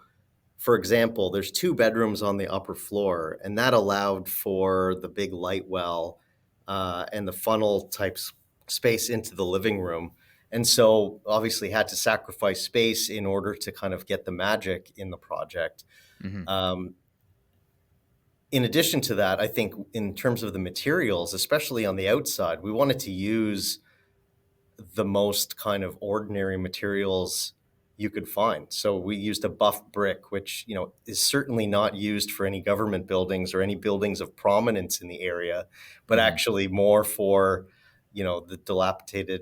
for example, there's two bedrooms on the upper floor, and that allowed for the big light well and the funnel type space into the living room. And so obviously had to sacrifice space in order to kind of get the magic in the project. Mhm. Um, in addition to that, I think in terms of the materials, especially on the outside, we wanted to use the most kind of ordinary materials you could find. So we used a buff brick, which, you know, is certainly not used for any government buildings or any buildings of prominence in the area, but Mhm. actually more for, you know, the dilapidated,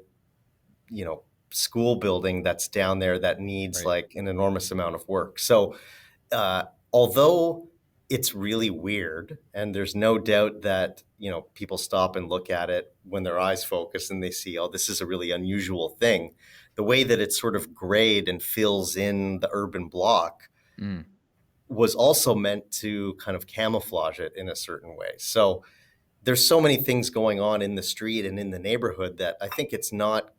you know, school building that's down there that needs Right. like an enormous amount of work. So although it's really weird, and there's no doubt that, you know, people stop and look at it when their eyes focus and they see, oh, this is a really unusual thing. The way that it's sort of grayed and fills in the urban block Mm. was also meant to kind of camouflage it in a certain way. So there's so many things going on in the street and in the neighborhood that I think it's not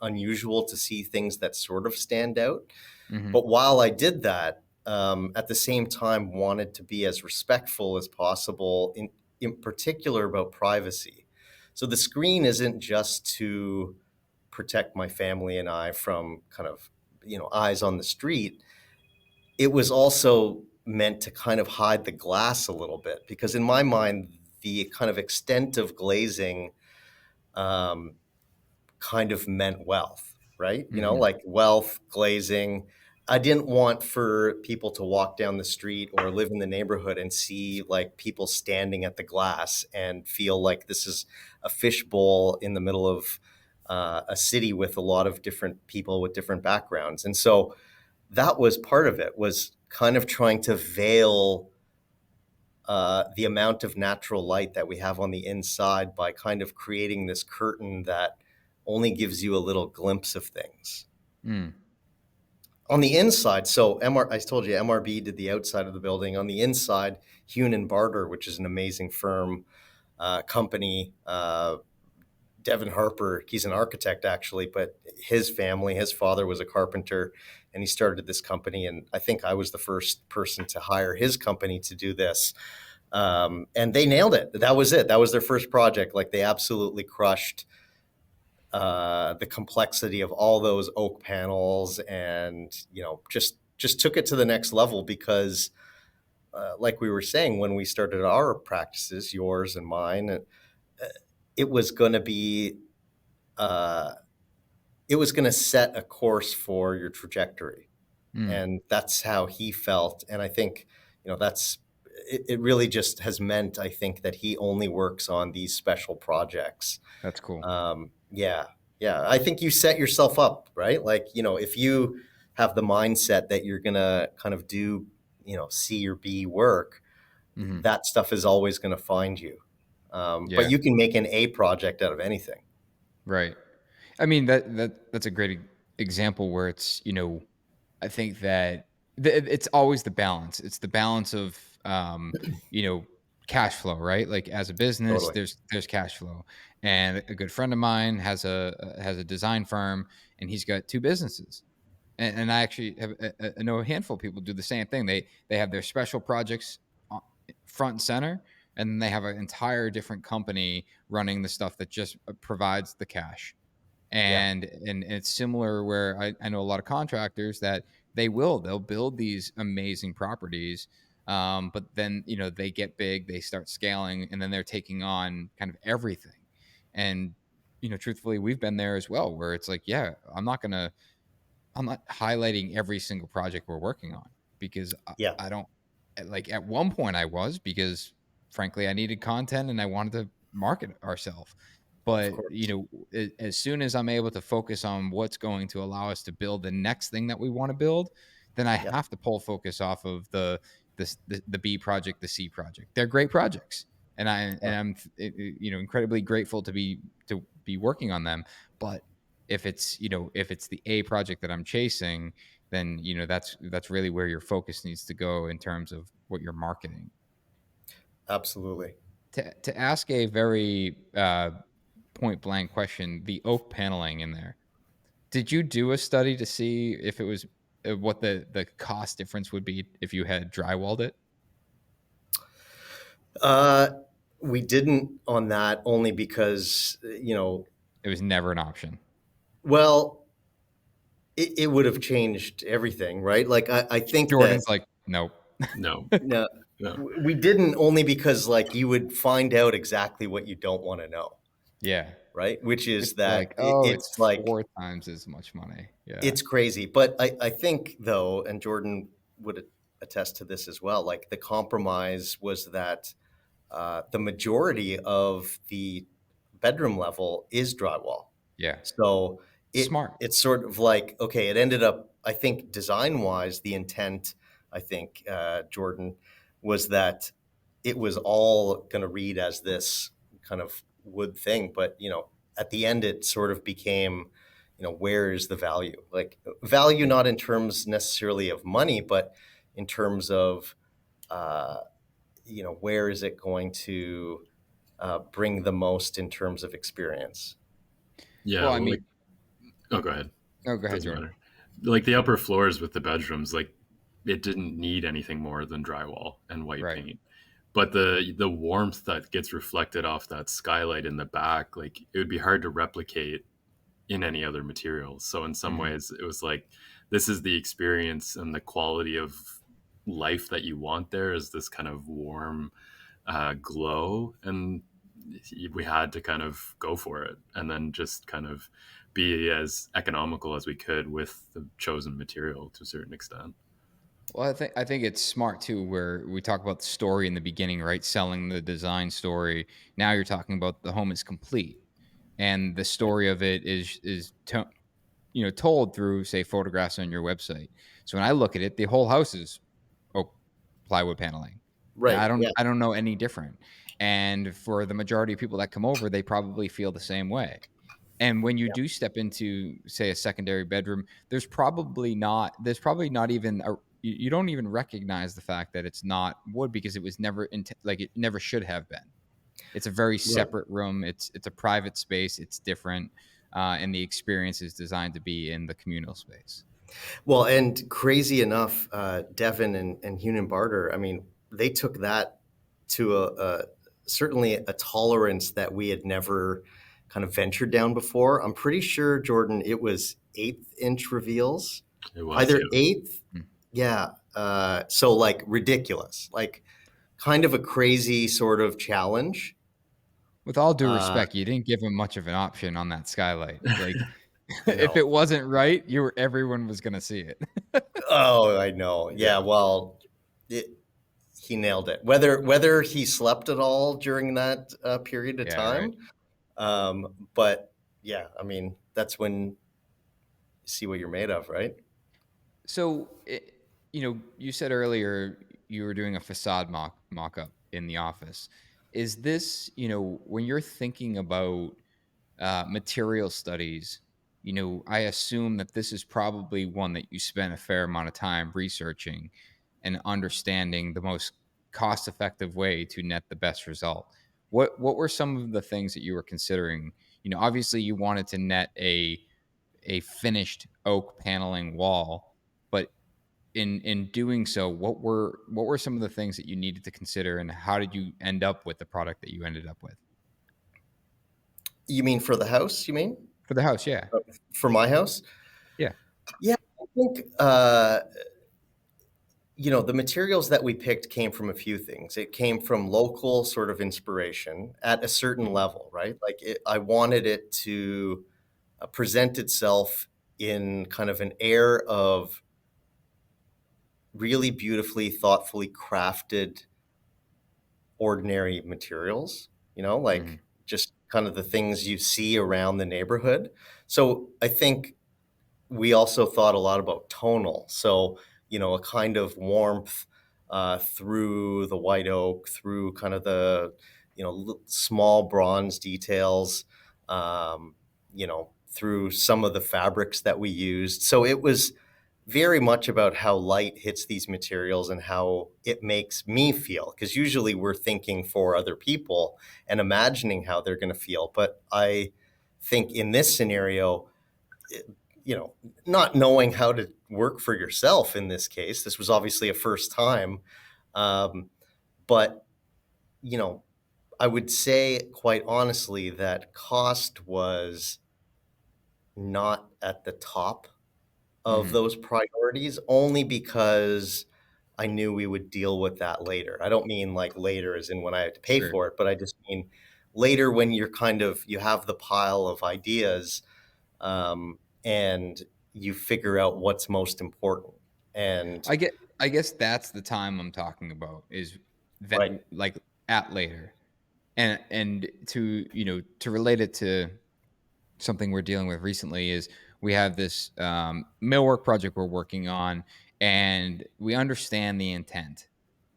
unusual to see things that sort of stand out. Mhm. But while I did that, at the same time, wanted to be as respectful as possible, in particular about privacy. So the screen isn't just to protect my family and I from kind of, you know, eyes on the street. It was also meant to kind of hide the glass a little bit, because in my mind, the kind of extent of glazing um, kind of meant wealth, right? You know, Mhm. like wealth, glazing. I didn't want for people to walk down the street or live in the neighborhood and see like people standing at the glass and feel like this is a fishbowl in the middle of a city with a lot of different people with different backgrounds. And so that was part of it, was kind of trying to veil the amount of natural light that we have on the inside by kind of creating this curtain that only gives you a little glimpse of things. Mm. On the inside, so I told you MRB did the outside of the building. On the inside, Hune and Barter, which is an amazing firm, company. Devin Harper, he's an architect actually, but his family, his father was a carpenter, and he started this company. And I think I was the first person to hire his company to do this. And they nailed it. That was it. That was their first project. Like they absolutely crushed the complexity of all those oak panels, and you know, just took it to the next level because, like we were saying when we started our practices, yours and mine, it was going to be uh, it was going to set a course for your trajectory, Mm. and that's how he felt. And I think, you know, that's it really just has meant, I think, that he only works on these special projects. That's cool. Yeah, yeah. I think you set yourself up, right? Like, you know, if you have the mindset that you're gonna kind of do, you know, C or B work, Mhm. that stuff is always going to find you. But Yeah. you can make an A project out of anything. Right. I mean, that's a great example where it's, I think that it's always the balance. It's the balance of, you know, cash flow, right? Like as a business, Totally. there's cash flow, and a good friend of mine has a design firm, and he's got two businesses, and I actually I know a handful of people do the same thing. They have their special projects front and center, and then they have an entire different company running the stuff that just provides the cash. Yeah. And it's similar where I know a lot of contractors that they'll build these amazing properties, but then they get big, they start scaling, and then they're taking on kind of everything. And truthfully, we've been there as well, where it's like, yeah, I'm not highlighting every single project we're working on, because Yeah. I don't, like, at one point I was, because frankly I needed content and I wanted to market ourselves. Of But course. as soon as I'm able to focus on what's going to allow us to build the next thing that we want to build, then I Yeah. have to pull focus off of the B project, the C project. They're great projects, and Yeah. I'm incredibly grateful to be working on them. But if it's the A project that I'm chasing, then that's really where your focus needs to go in terms of what you're marketing. Absolutely. To ask a very point blank question, the oak paneling in there, did you do a study to see if it was what the cost difference would be if you had drywalled it? Uh, we didn't on that, only because, you know, It was never an option. well, it would have changed everything, right? Like I think that Jordan's like, nope. No, no, no. we didn't, only because like you would find out exactly what you don't want to know, Yeah. right? Which is It's that like, oh, it's it's like 4 times as much money. Yeah. it's crazy. But I think though, and Jordan would attest to this as well, like the compromise was that the majority of the bedroom level is drywall. Yeah. So Smart. it's sort of like, okay, it ended up, I think design wise, the intent, I think, Jordan, was that it was all going to read as this kind of wood thing. But, at the end, it sort of became, where is the value? Like value, not in terms necessarily of money, but in terms of, uh, where is it going to bring the most in terms of experience? Yeah, Well, I well, like, mean, oh, go ahead. no, go ahead, Doesn't Jordan. matter. Like the upper floors with the bedrooms, like it didn't need anything more than drywall and white Right. paint. But the warmth that gets reflected off that skylight in the back, like it would be hard to replicate in any other materials. So in some Mhm. ways, it was like this is the experience and the quality of life that you want. There is this kind of warm glow, and we had to kind of go for it, and then just kind of be as economical as we could with the chosen material to a certain extent. Well, I think it's smart too, where we talk about the story in the beginning, right? Selling the design story. Now you're talking about the home is complete, and the story of it is told through, say, photographs on your website. So when I look at it, the whole house is oak plywood paneling. And I Right. don't Yeah. I don't know any different. And for the majority of people that come over, they probably feel the same way. And when you Yeah. do step into, say, a secondary bedroom, there's probably not even you don't even recognize the fact that it's not wood because it was never like it never should have been. It's a very Right. separate room. It's a private space. It's different, and the experience is designed to be in the communal space. Well, and crazy enough, Devon and Hunan Barter, I mean, they took that to a certainly a tolerance that we had never kind of ventured down before. I'm pretty sure, Jordan, it was 1/8 reveals, It was, either yeah. eighth. Mm. Yeah. So like ridiculous, like kind of a crazy sort of challenge. With all due Uh, respect, you didn't give him much of an option on that skylight. Like, if no. it wasn't right, everyone was gonna see it. Oh, I know. Yeah. Yeah. Well, it, he nailed it. Whether he slept at all during that period of Yeah, right. time, but yeah, I mean that's when you see what you're made of, right? So, you said earlier you were doing a facade mock-up in the office. Is this, when you're thinking about material studies, I assume that this is probably one that you spent a fair amount of time researching and understanding the most cost-effective way to net the best result. What were some of the things that you were considering? Obviously you wanted to net a finished oak paneling wall, but in doing so, what were some of the things that you needed to consider, and how did you end up with the product that you ended up with You mean for the house? You mean for the house? Yeah, for my house? yeah. Yeah, I think the materials that we picked came from a few things. It came from local sort of inspiration at a certain Mhm. level, right? Like I wanted it to present itself in kind of an air of really beautifully, thoughtfully crafted, ordinary materials, Mhm. like just kind of the things you see around the neighborhood. So I think we also thought a lot about tonal. So, a kind of warmth through the white oak, through kind of the, small bronze details, through some of the fabrics that we used. So it was very much about how light hits these materials and how it makes me feel. Because usually we're thinking for other people and imagining how they're going to feel. But I think in this scenario, it- you know, not knowing how to work for yourself in this case, this was obviously a first time. Um, but, you know, I would say quite honestly that cost was not at the top of Mhm. those priorities only because I knew we would deal with that later. I don't mean like later as in when I had to pay Sure. for it, but I just mean later when you're you have the pile of ideas, and you figure out what's most important. And I guess that's the time I'm talking about, is that, right, like, at later. And to, to relate it to something we're dealing with recently, is we have this millwork project we're working on, and we understand the intent.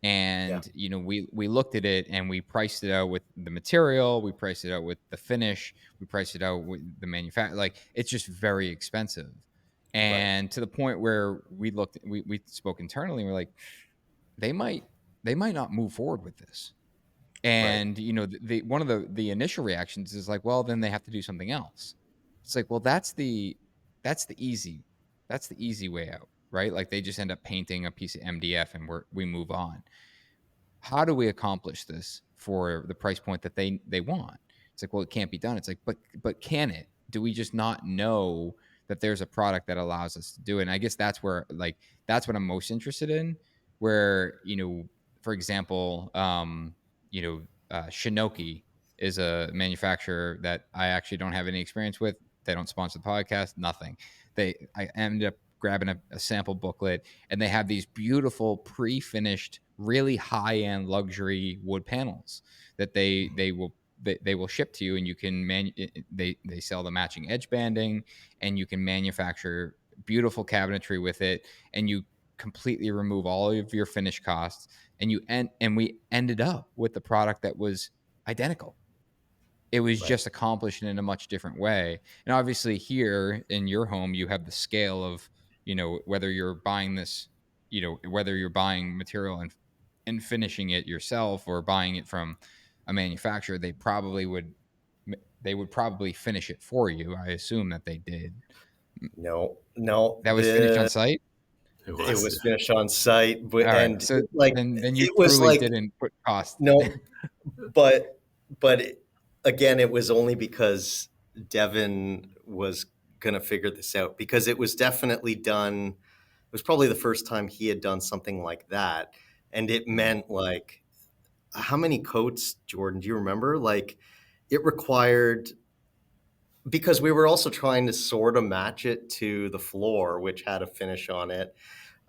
yeah, And we looked at it and we priced it out with the material, we priced it out with the finish, we priced it out with the manufacturer. Like, it's just very expensive. right, And to the point where we spoke internally, and we're like, they might they might not move forward with this. right, And the one of the initial reactions is like, well, then they have to do something else. It's like, well, that's the easy that's the easy way out, right? Like, they just end up painting a piece of MDF and we move on. How do we accomplish this for the price point that they want? It's like, well, it can't be done. It's like, but can it? Do we just not know that there's a product that allows us to do it? And I guess that's where, like, that's what I'm most interested in. Where, for example, Shinoki is a manufacturer that I actually don't have any experience with. They don't sponsor the podcast, nothing. I ended up grabbing a sample booklet, and they have these beautiful pre-finished, really high-end luxury wood panels that they will ship to you, and you can they sell the matching edge banding, and you can manufacture beautiful cabinetry with it, and you completely remove all of your finish costs, and we ended up with the product that was identical. It was right. just accomplished in a much different way. And obviously, here in your home, you have the scale of, whether you're buying this, whether you're buying material and finishing it yourself, or buying it from a manufacturer. They would probably finish it for you. I assume that they did. No, no, That was finished on site. It it was, was finished on site, but All right. and So like then you it was truly like didn't put cost. no, but again, it was only because Devin was gonna figure this out, because it was definitely done. It was probably the first time he had done something like that, and it Mhm. meant like how many coats, Jordan? Do you remember? Like it required, because we were also trying to sort of match it to the floor, which had a finish on it.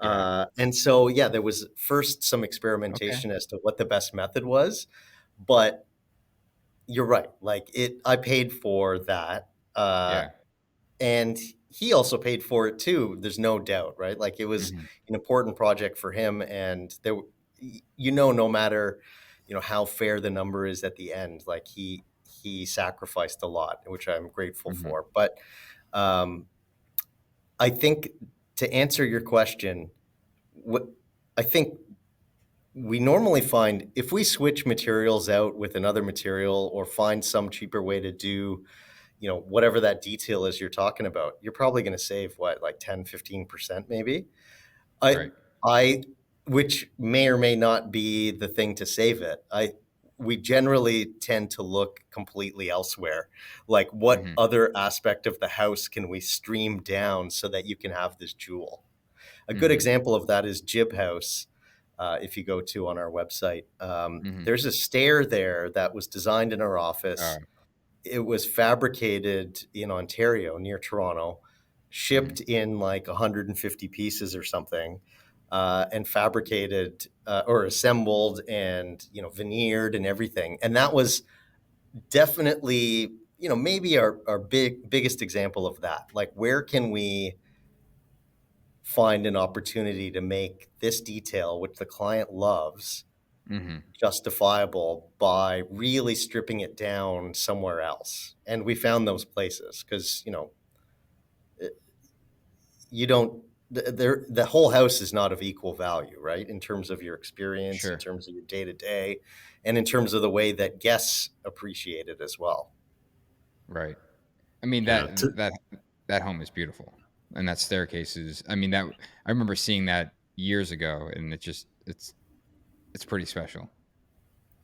Yeah. And so, yeah, there was first some Okay. experimentation as to what the best method was, but you're right. Like I paid for that, Yeah. and he also paid for it too. There's no doubt, right? Like it was Hmm. an important project for him, and no matter, how fair the number is at the end, like he sacrificed a lot, which I'm grateful Hmm. for. But um, I think, to answer your question, what I think we normally find, if we switch materials out with another material or find some cheaper way to do, whatever that detail is you're talking about, you're probably going to save what, like 10-15% maybe. I Right. I which may or may not be the thing to save it. I We generally tend to look completely elsewhere. Like, what Hmm. other aspect of the house can we stream down so that you can have this jewel? A good Hmm. example of that is Jib House. If you go to on our website, Hmm. there's a stair there that was designed in our office. It was fabricated in Ontario near Toronto, Hmm. shipped in like 150 pieces or something, and fabricated, or assembled, and veneered and everything. And that was definitely, maybe our biggest example of that. Like, where can we find an opportunity to make this detail, which the client loves, Hmm. justifiable by really stripping it down somewhere else? And we found those places, because you don't the whole house is not of equal value, right? In terms of your experience, in Sure. terms of your day to day, and in terms of the way that guests appreciate it as well. Right. I mean, yeah. that home is beautiful, and that staircase is. I mean, that I remember seeing that years ago, and it's pretty special.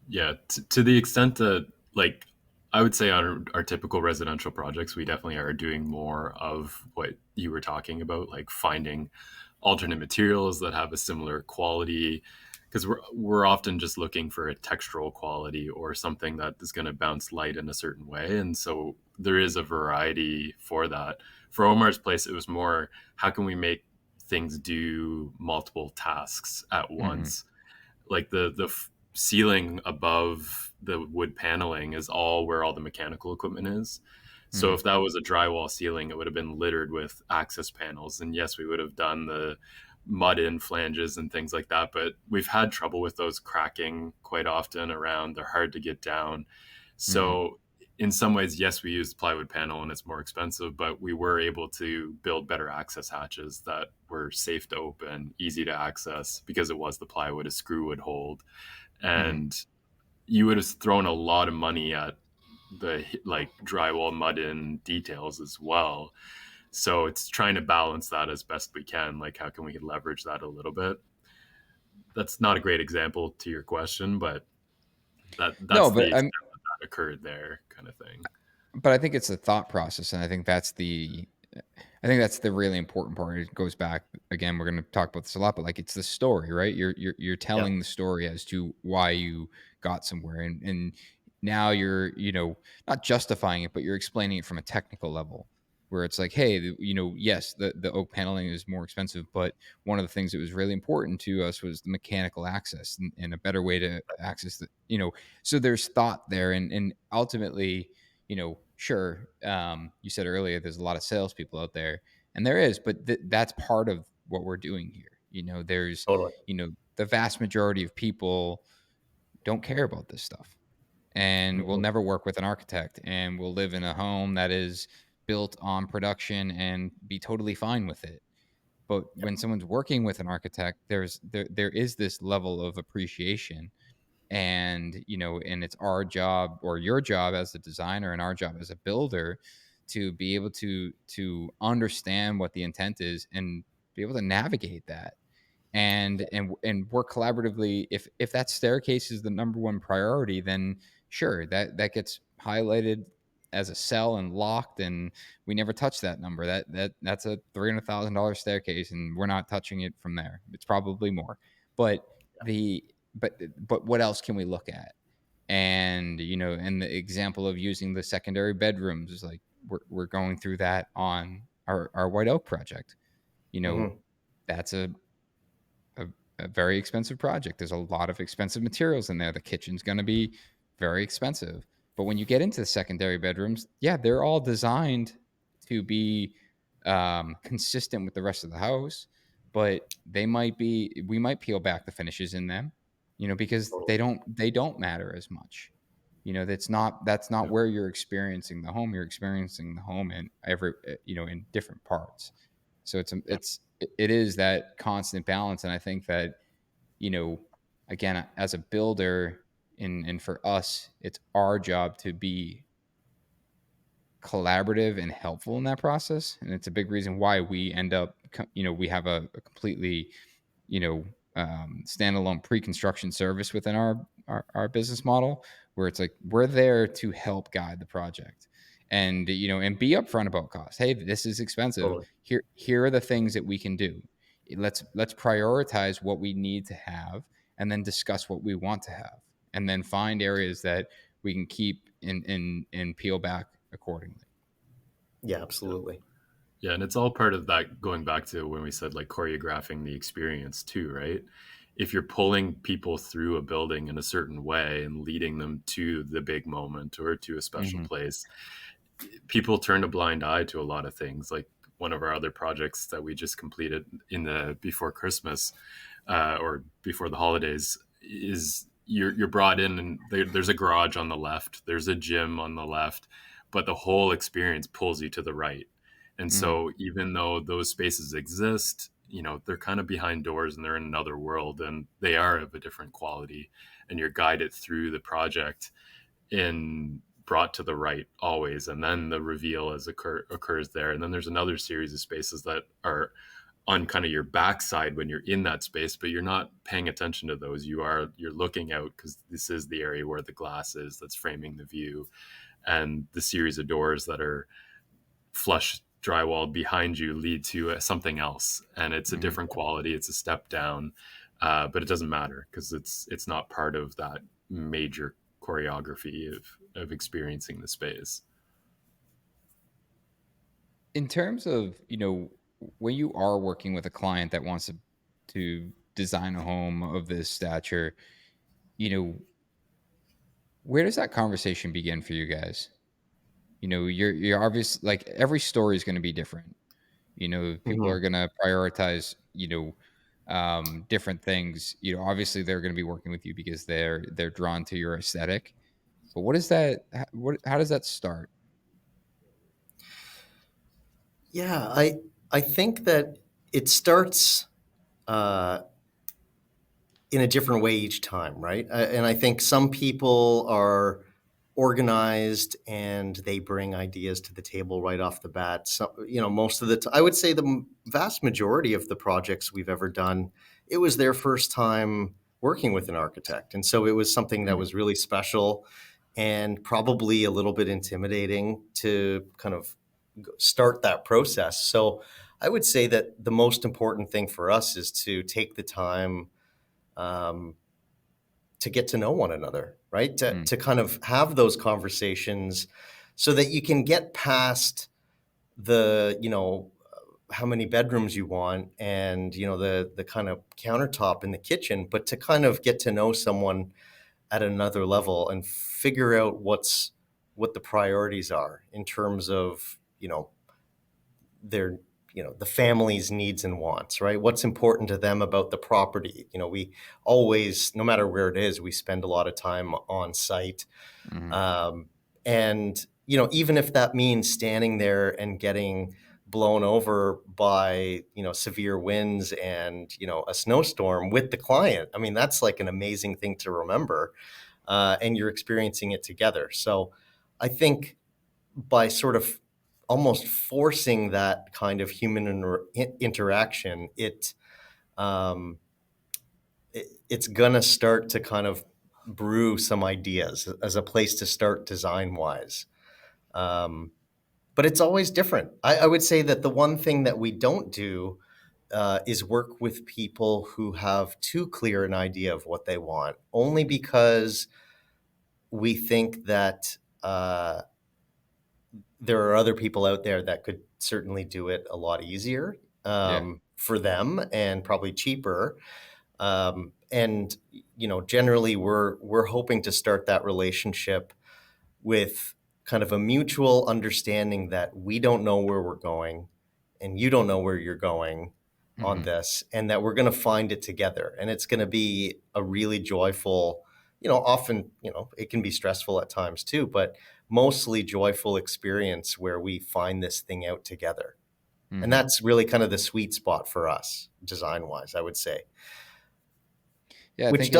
Yeah, to the extent that, like, I would say on our typical residential projects, we definitely are doing more of what you were talking about, like finding alternate materials that have a similar quality, because we're often just looking for a textural quality or something that is going to bounce light in a certain way, and so there is a variety for that. For Omar's place, it was more, how can we make things do multiple tasks at Mm-hmm. once? Like the ceiling above the wood paneling is all where all the mechanical equipment is. So Mm-hmm. if that was a drywall ceiling, it would have been littered with access panels. And yes, we would have done the mud in flanges and things like that. But we've had trouble with those cracking quite often around. They're hard to get down. Mm-hmm. So in some ways, yes, we used plywood panel and it's more expensive, but we were able to build better access hatches that were safe to open, easy to access, because it was the plywood a screw would hold. Mm-hmm. And you would have thrown a lot of money at the like drywall mud in details as well. So it's trying to balance that as best we can. Like, how can we leverage that a little bit? That's not a great example to your question, but No, that's the but extent that occurred there, kind of thing. I think it's a thought process, and I think that's the really important part. It goes back again. We're going to talk about this a lot, but like it's the story, right? You're Yeah, telling the story as to why you got somewhere, and now you're not justifying it, but you're explaining it from a technical level, where it's like, hey, yes, the oak paneling is more expensive, but one of the things that was really important to us was the mechanical access and a better way to access the. So there's thought there, and ultimately sure. You said earlier there's a lot of salespeople out there, and there is, but that's part of what we're doing here. There's, totally. the vast majority of people don't care about this stuff, and will Hmm. never work with an architect, and will live in a home that is built on production and be totally fine with it. But Yep, when someone's working with an architect, there is this level of appreciation, and and it's our job, or your job as a designer and our job as a builder, to be able to understand what the intent is and be able to navigate that, and work collaboratively. If that staircase is the number one priority, then sure, that gets highlighted as a cell and locked, and we never touch that number. That's a $300,000 staircase, and we're not touching it from there. It's probably more. But the but what else can we look at? And and the example of using the secondary bedrooms is like, we're going through that on our white oak project. you know hmm, that's a, a very expensive project. There's a lot of expensive materials in there. The kitchen's going to be very expensive. But when you get into the secondary bedrooms, yeah, they're all designed to be consistent with the rest of the house. But we might peel back the finishes in them, because totally. they don't matter as much. That's not Yeah. where you're experiencing the home. You're experiencing the home in every, in different parts. So Yeah. it is that constant balance. And I think that, you know, again, as a builder, and for us, it's our job to be collaborative and helpful in that process. And it's a big reason why we end up, we have a completely, you know, standalone pre-construction service within our business model, where it's like we're there to help guide the project, and and be upfront about cost. Hey, this is expensive. Totally. Here are the things that we can do. Let's prioritize what we need to have, and then discuss what we want to have, and then find areas that we can keep and peel back accordingly. Yeah, absolutely. Yeah, and it's all part of that, going back to when we said like choreographing the experience too, right? If you're pulling people through a building in a certain way and leading them to the big moment or to a special Hmm. place, people turn a blind eye to a lot of things. Like one of our other projects that we just completed in the before Christmas, or before the holidays, is you're brought in and there's a garage on the left, there's a gym on the left, but the whole experience pulls you to the right. And Hmm. so even though those spaces exist, they're kind of behind doors and they're in another world and they are of a different quality, and you're guided through the project in brought to the right always, and then the reveal occurs there, and then there's another series of spaces that are on kind of your backside when you're in that space, but you're not paying attention to those. You're looking out because this is the area where the glass is that's framing the view, and the series of doors that are flush drywall behind you lead to something else, and it's a Hmm. different quality, it's a step down, but it doesn't matter because it's not part of that major choreography of experiencing the space. In terms of, when you are working with a client that wants to design a home of this stature, you know, where does that conversation begin for you guys? You're obvious, like every story is going to be different. People Mhm. are going to prioritize, different things. Obviously they're going to be working with you because they're drawn to your aesthetic. But what is that? How does that start? Yeah, I think that it starts uh, in a different way each time, right? And I think some people are organized and they bring ideas to the table right off the bat. So, most of the I would say the vast majority of the projects we've ever done, it was their first time working with an architect, and so it was something that Mhm. was really special and probably a little bit intimidating to kind of start that process. So, I would say that the most important thing for us is to take the time um, to get to know one another, right? To, Mm. to kind of have those conversations so that you can get past the, how many bedrooms you want and, the kind of countertop in the kitchen, but to kind of get to know someone at another level and figure out what the priorities are in terms of, their the family's needs and wants, right? What's important to them about the property. We always, no matter where it is, we spend a lot of time on site. Mhm. And even if that means standing there and getting blown over by severe winds and a snowstorm with the client, I mean that's like an amazing thing to remember, and you're experiencing it together. So I think by sort of almost forcing that kind of human interaction, um, it's gonna start to kind of brew some ideas as a place to start design wise. Um, but it's always different. I would say that the one thing that we don't do is work with people who have too clear an idea of what they want, only because we think that there are other people out there that could certainly do it a lot easier Yeah. for them and probably cheaper. And generally, we're hoping to start that relationship with kind of a mutual understanding that we don't know where we're going, and you don't know where you're going on Mhm. this, and that we're going to find it together. And it's going to be a really joyful, often, it can be stressful at times too, but mostly joyful experience where we find this thing out together. And Mhm. that's really kind of the sweet spot for us, design wise, I would say, Yeah, I think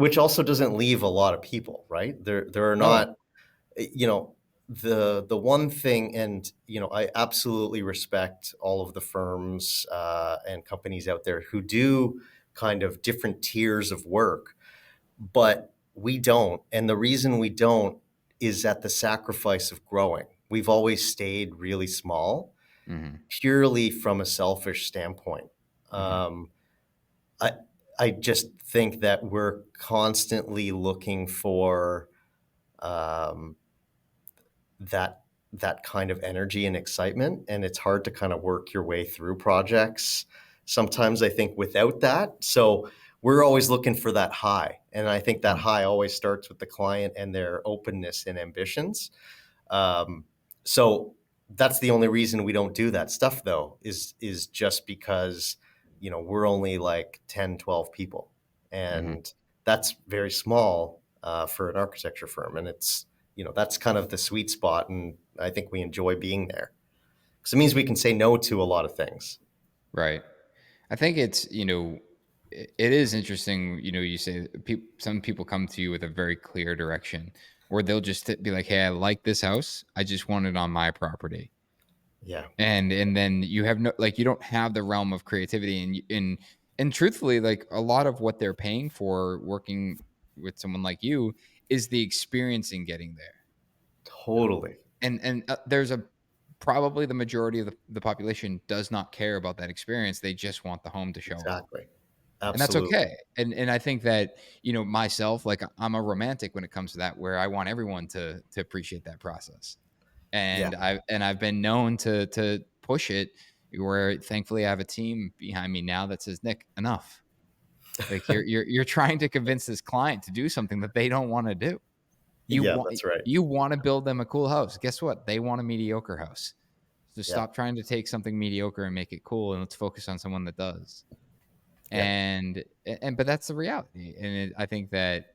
which also doesn't leave a lot of people, right? There are no. not, you know, the one thing, and I absolutely respect all of the firms and companies out there who do kind of different tiers of work, but we don't. And the reason we don't is at the sacrifice of growing. We've always stayed really small, Mhm. purely from a selfish standpoint. Mhm. Um, I I just think that we're constantly looking for um, that that kind of energy and excitement, and it's hard to kind of work your way through projects sometimes, I think, without that. So we're always looking for that high, and I think that Mhm. high always starts with the client and their openness and ambitions. So that's the only reason we don't do that stuff, though, is just because we're only like 10, 12 people, Mhm. and that's very small for an architecture firm, and it's that's kind of the sweet spot, and I think we enjoy being there because it means we can say no to a lot of things. Right. I think it's, it is interesting, you say some people come to you with a very clear direction, or they'll just be like, "Hey, I like this house. I just want it on my property." Yeah, And then you have no, like, you don't have the realm of creativity, and truthfully, like, a lot of what they're paying for working with someone like you is the experience in getting there. totally. There's a probably the majority of the population does not care about that experience. They just want the home to show up. Exactly. And that's Absolutely. okay. And I think that, myself, like, I'm a romantic when it comes to that, where I want everyone to appreciate that process. Yeah. And I've been known to push it, where thankfully I have a team behind me now that says, "Nick, enough. Like, you're trying to convince this client to do something that they don't want to do. You Yeah, want that's right. you want to build them a cool house. Guess what? They want a mediocre house. So Yeah. stop trying to take something mediocre and make it cool, and let's focus on someone that does." Yeah. But that's the reality. And I think that,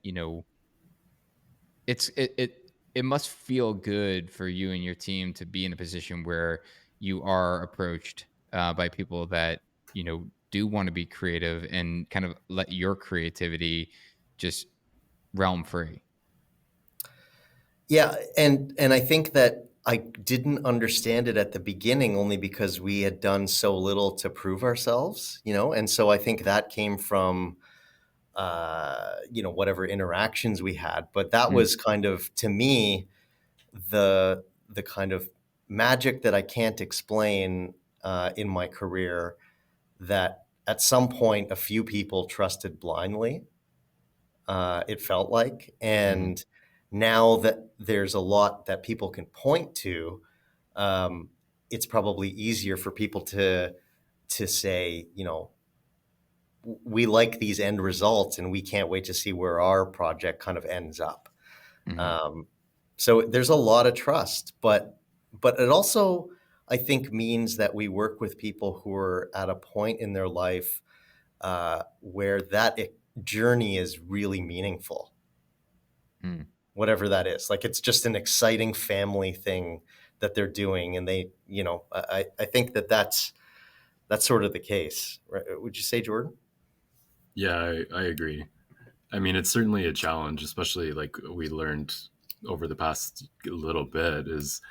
it must feel good for you and your team to be in a position where you are approached by people that, do want to be creative and kind of let your creativity just realm free. Yeah, and I think that I didn't understand it at the beginning only because we had done so little to prove ourselves, and so I think that came from whatever interactions we had. But that Mm, was kind of, to me, the kind of magic that I can't explain in my career, that at some point a few people trusted blindly, it felt like. mhm, And now that there's a lot that people can point to, um, it's probably easier for people to say, we like these end results and we can't wait to see where our project kind of ends up. mhm, Um, so there's a lot of trust, but it also, I think, means that we work with people who are at a point in their life where that journey is really meaningful, mm. whatever that is. Like, it's just an exciting family thing that they're doing, and I think that that's sort of the case, right? Would you say, Jordan? Yeah, I agree. I mean, it's certainly a challenge, especially like we learned over the past little bit, is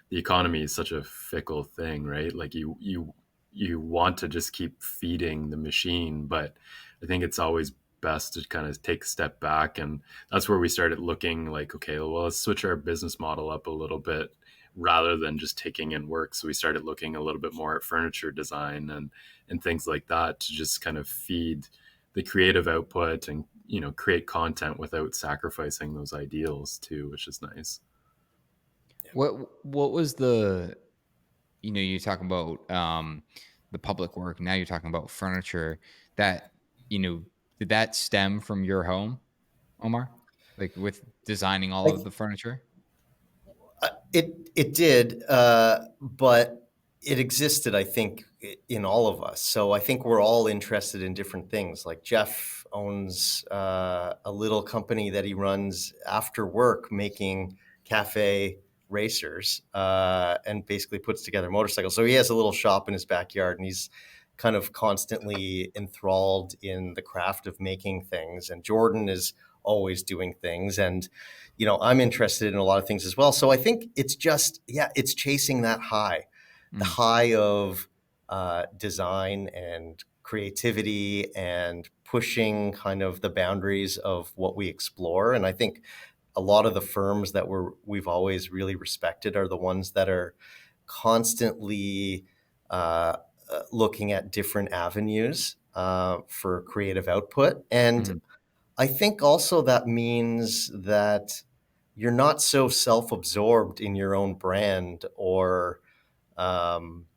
the economy is such a fickle thing, right? Like you want to just keep feeding the machine, but I think it's always best to kind of take a step back. And that's where we started looking like, okay, well, let's switch our business model up a little bit rather than just taking in work. So we started looking a little bit more at furniture design and things like that to just kind of feed the creative output and create content without sacrificing those ideals too, which is nice. What was you talk about the public work. Now you're talking about furniture that, you know, did that stem from your home, Omar? Like, with designing all of the furniture? It did, but it existed, I think, in all of us. So I think we're all interested in different things. Like, Jeff owns a little company that he runs after work, making cafe racers, and basically puts together motorcycles. So he has a little shop in his backyard, and he's kind of constantly enthralled in the craft of making things. And Jordan is always doing things, and I'm interested in a lot of things as well. So I think it's just, yeah, it's chasing that high, the Mm, high of design and creativity, and pushing kind of the boundaries of what we explore. And I think a lot of the firms that we've always really respected are the ones that are constantly looking at different avenues for creative output. And mhm, I think also that means that you're not so self-absorbed in your own brand, or um,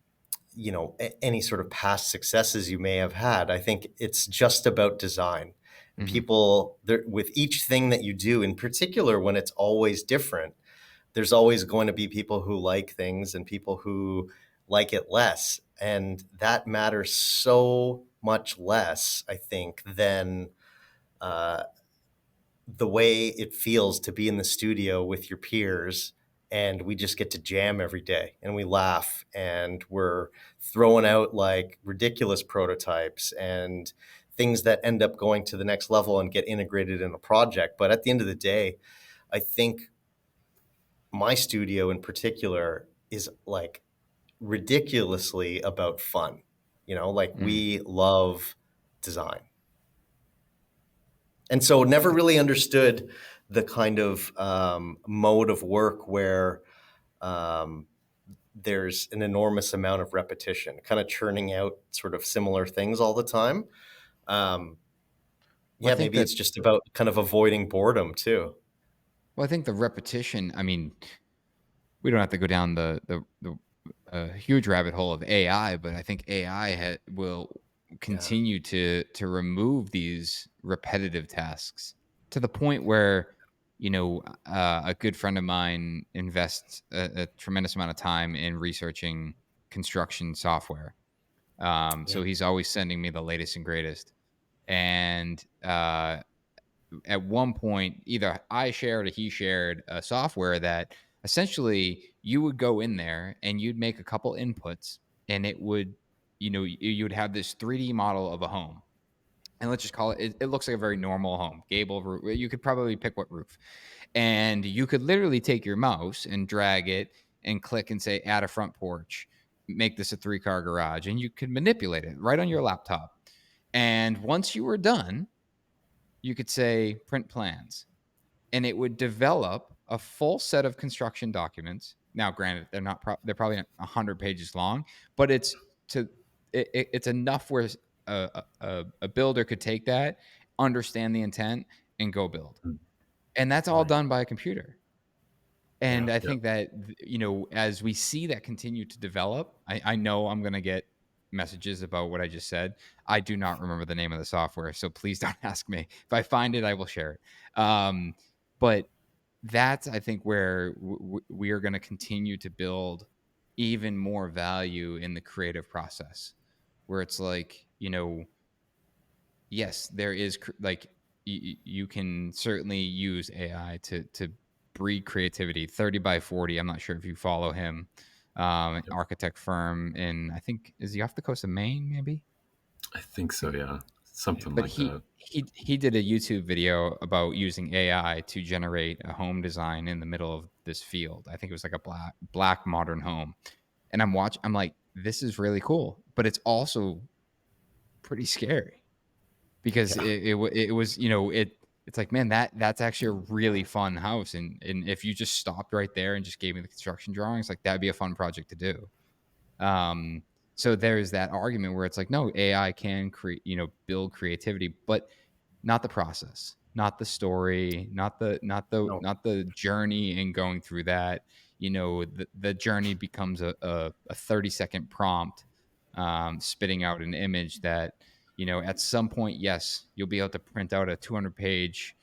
any sort of past successes you may have had. I think it's just about design. And mhm, people, with each thing that you do, in particular when it's always different, there's always going to be people who like things and people who like it less. And that matters so much less, I think, than uh, the way it feels to be in the studio with your peers, and we just get to jam every day and we laugh and we're throwing out like ridiculous prototypes and things that end up going to the next level and get integrated in a project. But at the end of the day, I think my studio in particular is like ridiculously about fun. Like, mhm, we love design. And so never really understood the kind of mode of work where um, there's an enormous amount of repetition, kind of churning out sort of similar things all the time. Um, Well, I yeah, think maybe that it's just about kind of avoiding boredom too. well, I think the repetition. I mean, we don't have to go down the huge rabbit hole of AI, but I think AI will Yeah. continue to remove these repetitive tasks to the point where a good friend of mine invests a tremendous amount of time in researching construction software. Yeah. So he's always sending me the latest and greatest. And at one point, either I shared or he shared a software that essentially you would go in there and you'd make a couple inputs and it would, you would have this 3D model of a home. And let's just call it looks like a very normal home, gable roof. You could probably pick what roof. And you could literally take your mouse and drag it and click and say, add a front porch, make this a 3-car garage. And you could manipulate it right on your laptop. And once you were done, you could say print plans and it would develop a full set of construction documents. Now, granted, they're probably 100 pages long, but to it's enough where a builder could take that, understand the intent, and go build. Mm. And that's all Right. done by a computer. Yeah. And I Yeah. think that, as we see that continue to develop, I know I'm going to get messages about what I just said. I do not remember the name of the software, so please don't ask me. If I find it, I will share it. But that's, I think, where we are going to continue to build even more value in the creative process, where it's like, yes, there is like you can certainly use AI to breed creativity. 30 by 40. I'm not sure if you follow him, an Yep. architect firm in, I think, is he off the coast of Maine? Maybe. I think I so. think, Yeah. Something but like he that. he did a YouTube video about using AI to generate a home design in the middle of this field. I think it was like a black modern home, and I'm like, this is really cool, but it's also pretty scary because Yeah. it was, it's like, man, that's actually a really fun house, and if you just stopped right there and just gave me the construction drawings, like, that'd be a fun project to do. Um, so there's that argument where it's like, no, AI can create, build creativity, but not the process, not the story, No. not the journey and going through that. The journey becomes a 30-second prompt, spitting out an image that, at some point, yes, you'll be able to print out a 200-page,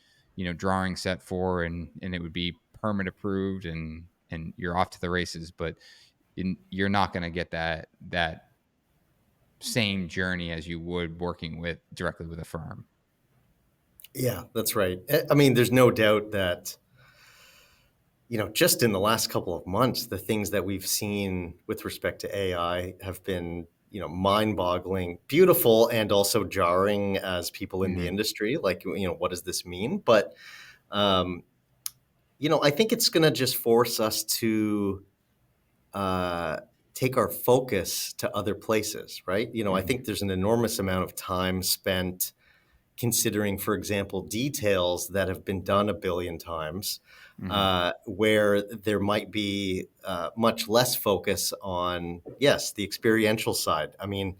drawing set for, and it would be permit approved, and you're off to the races. But you're not going to get that same journey as you would working with directly with a firm. Yeah, that's right. I mean, there's no doubt that, just in the last couple of months, the things that we've seen with respect to AI have been, mind-boggling, beautiful, and also jarring as people in the Mhm. industry. Like, what does this mean? But, um, I think it's going to just force us to uh, take our focus to other places, right? I Mhm. think there's an enormous amount of time spent considering, for example, details that have been done a billion times, Mhm. where there might be much less focus on, yes, the experiential side. I mean,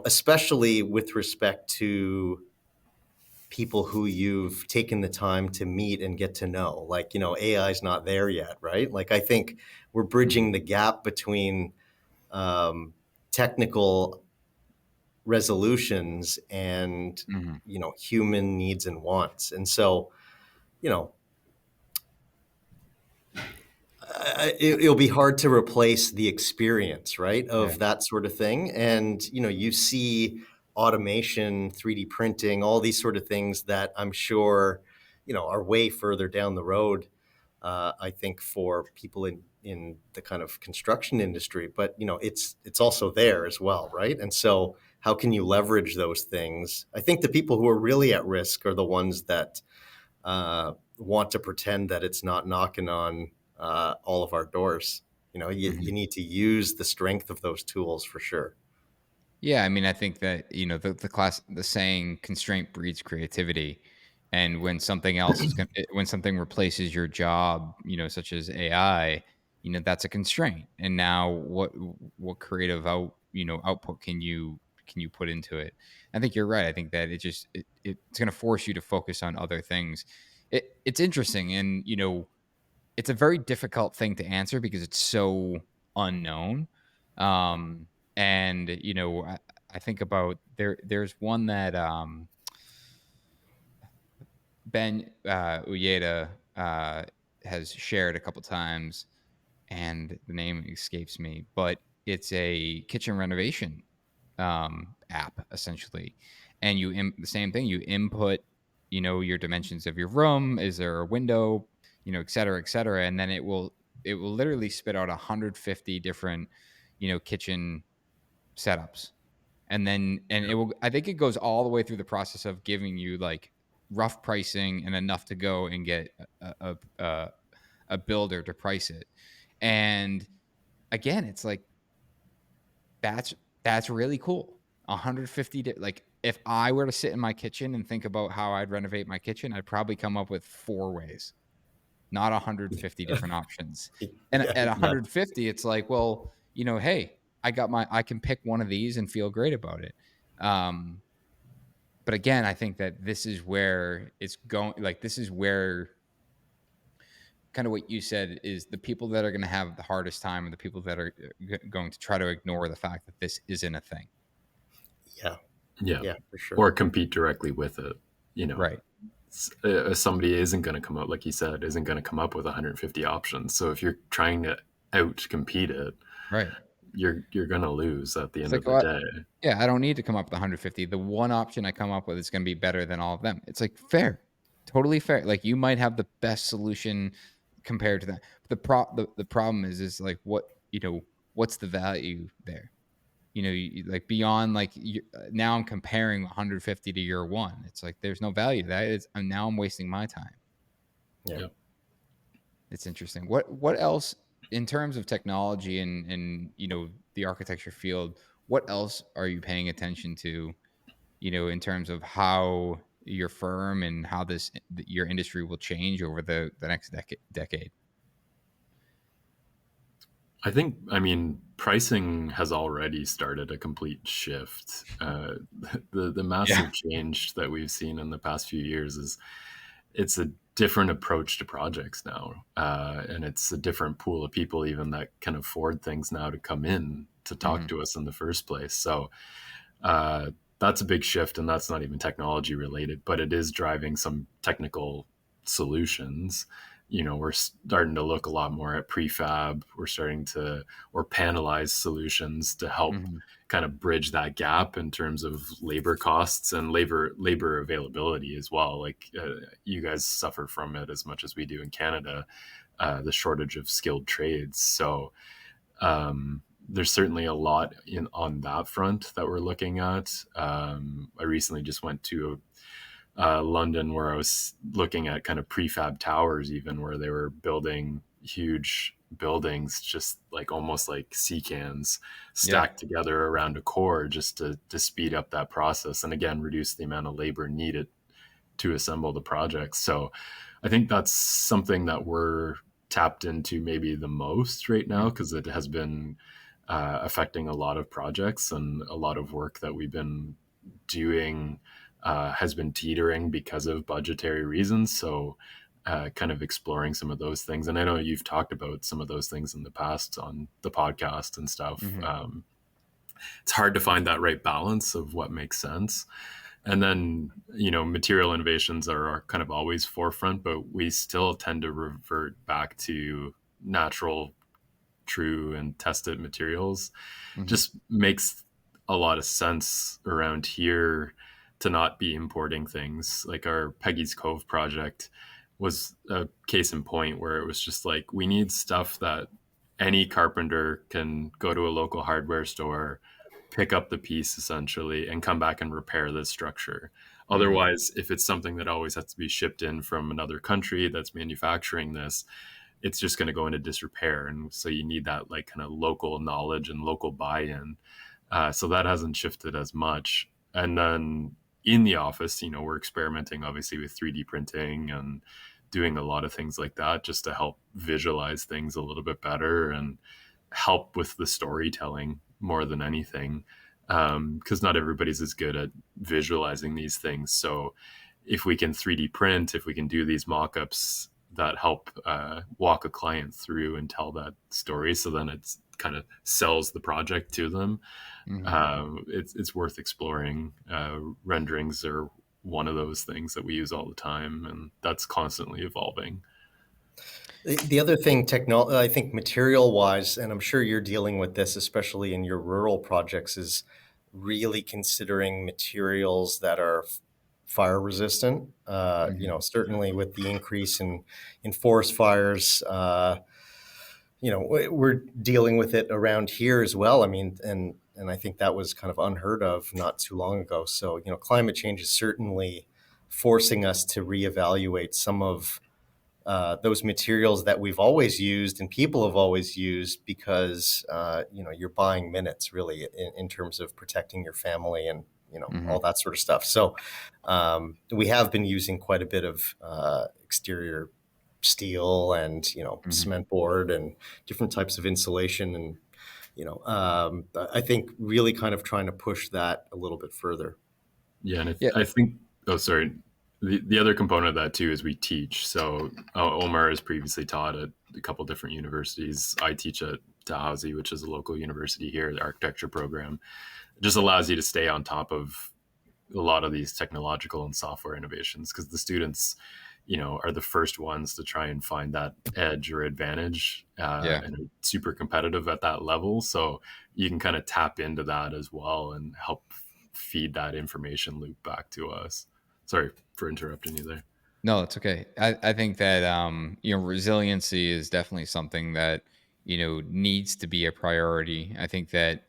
especially with respect to people who you've taken the time to meet and get to know. Like, AI is not there yet, right? Like, I think we're Mhm. bridging the gap between um, technical resolutions and Mhm. human needs and wants. And so, you know it'll be hard to replace the experience, right, Yeah. of that sort of thing. And you see automation, 3D printing, all these sort of things that I'm sure are way further down the road, I think, for people in the kind of construction industry. But it's also there as well, right? And so how can you leverage those things? I think the people who are really at risk are the ones that want to pretend that it's not knocking on all of our doors. You Mhm. need to use the strength of those tools for sure. Yeah, I mean, I think that, the saying constraint breeds creativity. And when something else is going when something replaces your job, such as AI, that's a constraint. And now what creative output can you can you put into it? I think you're right. I think that it's going to force you to focus on other things. It's interesting, and it's a very difficult thing to answer because it's so unknown. Um, and I think about There's one that Ben Uyeda has shared a couple times, and the name escapes me, but it's a kitchen renovation app essentially. And the same thing. You input, your dimensions of your room. Is there a window? Et cetera, and then it will literally spit out 150 different, kitchen setups, and it will. I think it goes all the way through the process of giving you like rough pricing and enough to go and get a builder to price it. And again, it's like that's really cool. 150 like if I were to sit in my kitchen and think about how I'd renovate my kitchen, I'd probably come up with 4 ways, not 150 different options. And Yeah, at yeah, 150, it's like, well, hey, I can pick one of these and feel great about it. Um, but again, I think that this is where it's going. Like, this is where kind of what you said is the people that are going to have the hardest time are the people that are going to try to ignore the fact that this isn't a thing. yeah, Yeah. yeah, for sure. Or compete directly with it. Right. Somebody isn't going to come up, like you said, isn't going to come up with 150 options. So if you're trying to out compete it, Right. you're going to lose at the It's end like, of the day. yeah, I don't need to come up with 150. The one option I come up with is going to be better than all of them. It's like fair, totally fair. Like you might have the best solution compared to that. But the problem is like what's the value there? Like beyond like now I'm comparing 150 to your one. It's like there's no value to that. Now I'm wasting my time. Yeah. Yeah. It's interesting. What else in terms of technology and the architecture field? What else are you paying attention to? In terms of how your firm and how your industry will change over the next decade. I mean, pricing has already started a complete shift. The Yeah. massive change that we've seen in the past few years is it's a different approach to projects now, and it's a different pool of people even that can afford things now to come in to talk Hmm. to us in the first place. So uh, that's a big shift, and that's not even technology related, but it is driving some technical solutions. We're starting to look a lot more at prefab. We're starting to or panelized solutions to help Hmm. kind of bridge that gap in terms of labor costs and labor availability as well. Like you guys suffer from it as much as we do in Canada, the shortage of skilled trades. So there's certainly a lot on that front that we're looking at. I recently just went to London where I was looking at kind of prefab towers, even where they were building huge buildings, just like almost like sea cans Yeah. stacked together around a core just to speed up that process. And again, reduce the amount of labor needed to assemble the project. So I think that's something that we're tapped into maybe the most right now because it has been affecting a lot of projects, and a lot of work that we've been doing has been teetering because of budgetary reasons. So kind of exploring some of those things. And I know you've talked about some of those things in the past on the podcast and stuff. Hmm. It's hard to find that right balance of what makes sense. And then, material innovations are kind of always forefront, but we still tend to revert back to natural, true, and tested materials. Hmm. Just makes a lot of sense around here to not be importing things. Like our Peggy's Cove project was a case in point where it was just like, we need stuff that any carpenter can go to a local hardware store, pick up the piece essentially, and come back and repair this structure. Hmm. Otherwise, if it's something that always has to be shipped in from another country that's manufacturing this, it's just going to go into disrepair. And so you need that like kind of local knowledge and local buy-in. So that hasn't shifted as much. And then in the office, we're experimenting obviously with 3D printing and doing a lot of things like that just to help visualize things a little bit better and help with the storytelling more than anything. because not everybody's as good at visualizing these things. So if we can 3D print, if we can do these mock-ups that help walk a client through and tell that story, so then it's kind of sells the project to them. It's worth exploring. Renderings are one of those things that we use all the time, and that's constantly evolving. The other thing, I think material-wise, and I'm sure you're dealing with this, especially in your rural projects, is really considering materials that are fire resistant. Certainly with the increase in forest fires, we're dealing with it around here as well. I mean, and I think that was kind of unheard of not too long ago. So, climate change is certainly forcing us to reevaluate some of those materials that we've always used and people have always used, because you're buying minutes really in terms of protecting your family and all that sort of stuff. So we have been using quite a bit of exterior steel and cement board and different types of insulation, and I think really kind of trying to push that a little bit further. Yeah, and I think, oh, sorry. The other component of that too is we teach. So Omar has previously taught at a couple different universities. I teach at Dalhousie, which is a local university here, the architecture program. It just allows you to stay on top of a lot of these technological and software innovations, because the students, are the first ones to try and find that edge or advantage, and are super competitive at that level. So you can kind of tap into that as well and help feed that information loop back to us. Sorry for interrupting you there. No, it's okay. I think that resiliency is definitely something that needs to be a priority. I think that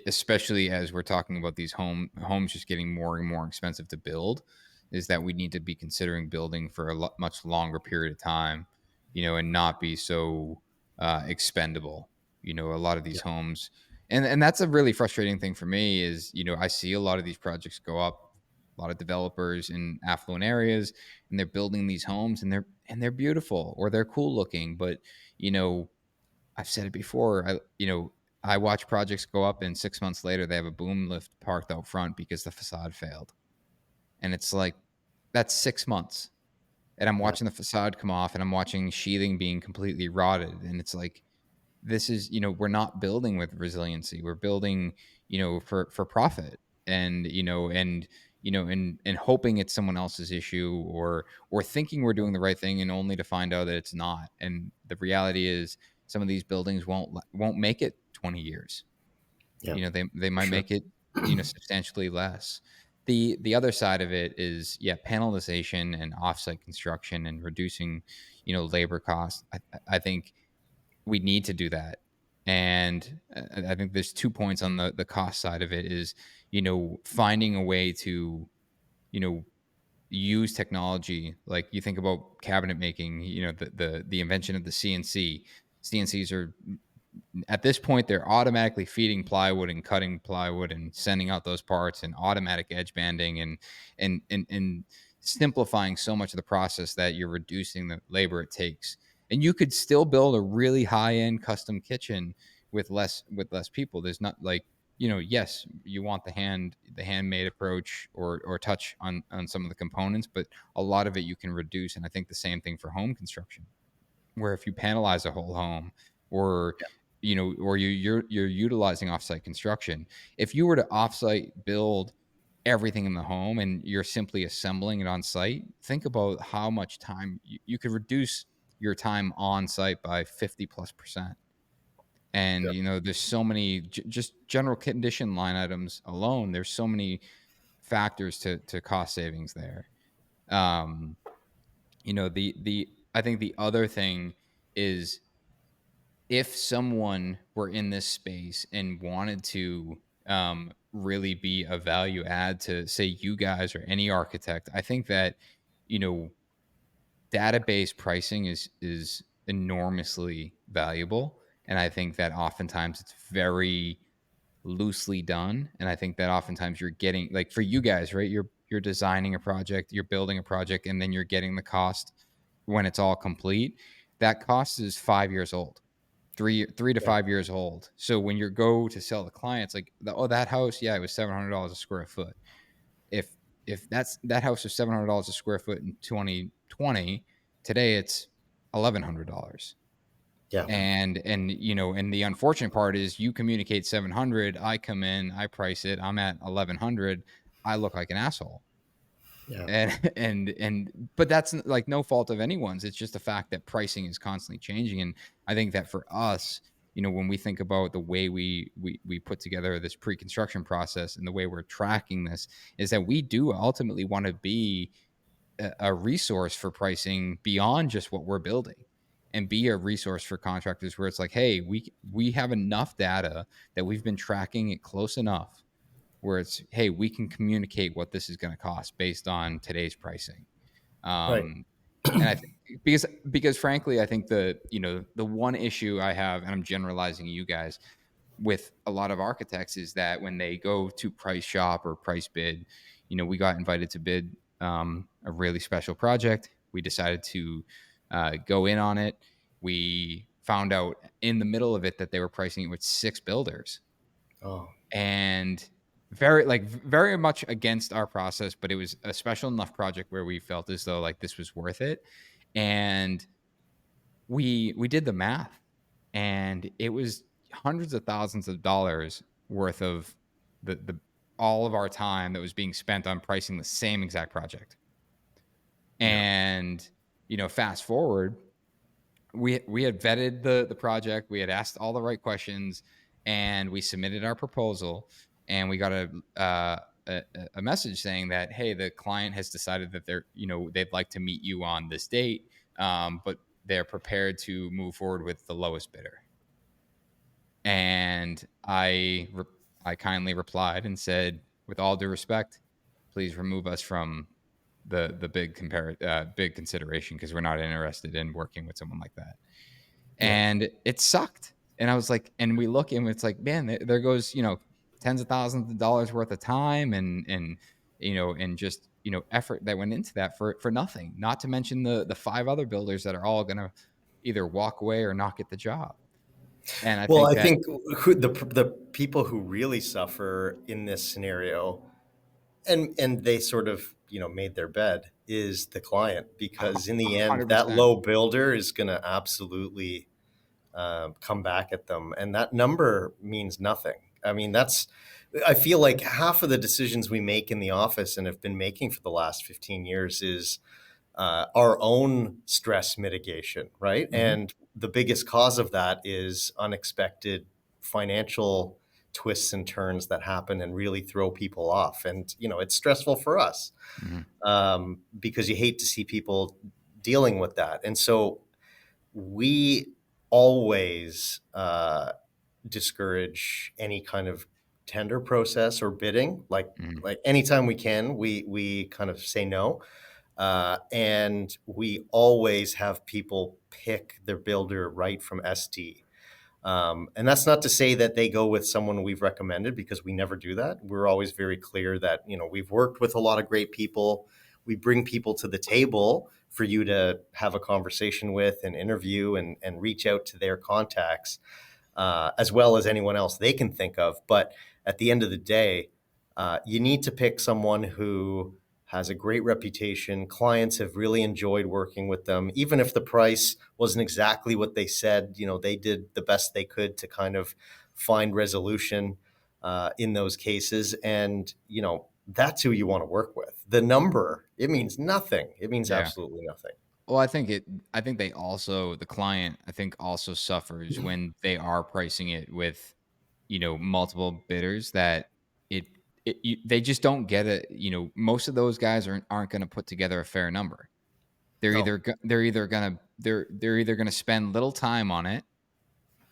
especially as we're talking about these homes just getting more and more expensive to build, is that we need to be considering building for a much longer period of time, and not be so expendable. A lot of these homes, and that's a really frustrating thing for me. Is I see a lot of these projects go up, a lot of developers in affluent areas, and they're building these homes, and they're beautiful, or they're cool looking, but you know I've said it before, I watch projects go up, and 6 months later they have a boom lift parked out front because the facade failed. And it's like, that's 6 months, and I'm Yeah. watching the facade come off, and I'm watching sheathing being completely rotted, and it's like, this is, we're not building with resiliency. We're building, for profit, and and hoping it's someone else's issue, or thinking we're doing the right thing, and only to find out that it's not. And the reality is, some of these buildings won't make it 20 years. Yeah. They For might sure. make it, substantially less. The other side of it is, panelization and offsite construction, and reducing, labor costs. I think we need to do that. And I think there's 2 points on the cost side of it is, finding a way to, you know, use technology. Like, you think about cabinet making, the invention of the CNC. CNCs are, at this point, they're automatically feeding plywood and cutting plywood and sending out those parts, and automatic edge banding, and simplifying so much of the process that you're reducing the labor it takes. And you could still build a really high end custom kitchen with less people. There's not like, yes, you want the handmade approach, or touch on some of the components, but a lot of it you can reduce. And I think the same thing for home construction, where if you panelize a whole home, or or you're utilizing offsite construction. If you were to offsite build everything in the home, and you're simply assembling it on site, think about how much time you could reduce your time on site by 50+%. And Yeah. there's so many, just general condition line items alone, there's so many factors to cost savings there. um the I think the other thing is, if someone were in this space and wanted to really be a value add to, say, you guys or any architect, I think that you know database pricing is enormously valuable. And I think that oftentimes it's very loosely done. And I think that oftentimes you're getting, like, for you guys, right, you're designing a project, you're building a project, and then you're getting the cost when it's all complete. That cost is 5 years old. three to Yeah. 5 years old. So when you go to sell the clients, like, oh, that house, yeah, it was $700 a square foot. If that house was $700 a square foot in 2020, today it's $1,100. Yeah. And the unfortunate part is you communicate 700, I come in, I price it, I'm at 1,100, I look like an asshole. Yeah. But that's like no fault of anyone's. It's just the fact that pricing is constantly changing. And I think that for us, when we think about the way we put together this pre-construction process and the way we're tracking this, is that we do ultimately want to be a resource for pricing beyond just what we're building, and be a resource for contractors where it's like, hey, we have enough data that we've been tracking it close enough where it's, hey, we can communicate what this is going to cost based on today's pricing. Right. And I think because frankly, I think the one issue I have, and I'm generalizing you guys, with a lot of architects, is that when they go to price shop or price bid, we got invited to bid a really special project. We decided to go in on it. We found out in the middle of it that they were pricing it with 6 builders, Oh, and very much against our process, but it was a special enough project where we felt as though like this was worth it. And we did the math, and it was hundreds of thousands of dollars worth of the all of our time that was being spent on pricing the same exact project. yeah. And fast forward, we had vetted the project, we had asked all the right questions, and we submitted our proposal, and we got a message saying that, hey, the client has decided that they'd like to meet you on this date, but they're prepared to move forward with the lowest bidder. And I kindly replied and said, with all due respect, please remove us from the big consideration, because we're not interested in working with someone like that. Yeah. And it sucked. And I was like, and we look and it's like, man, there goes, tens of thousands of dollars worth of time and just, effort that went into that for nothing. Not to mention the 5 other builders that are all going to either walk away or not get the job. And I Well, think I that think the people who really suffer in this scenario, and they sort of made their bed, is the client, because in the end that 100%. low builder is going to absolutely come back at them, and that number means nothing. I mean, I feel like half of the decisions we make in the office and have been making for the last 15 years is our own stress mitigation, right? Mhm. And the biggest cause of that is unexpected financial twists and turns that happen and really throw people off. And, it's stressful for us Mhm. because you hate to see people dealing with that. And so we always discourage any kind of tender process or bidding. Mhm. Like anytime we can, we kind of say no. And we always have people pick their builder right from SD. And that's not to say that they go with someone we've recommended, because we never do that. We're always very clear that, we've worked with a lot of great people. We bring people to the table for you to have a conversation with and interview and reach out to their contacts, as well as anyone else they can think of. But at the end of the day, you need to pick someone who has a great reputation. Clients have really enjoyed working with them. Even if the price wasn't exactly what they said, they did the best they could to kind of find resolution in those cases. And, that's who you want to work with. The number, it means nothing. It means Yeah. absolutely nothing. Well, I think the client, I think, also suffers when they are pricing it with, multiple bidders, that it, they just don't get it. Most of those guys aren't going to put together a fair number. No. They're either going to spend little time on it,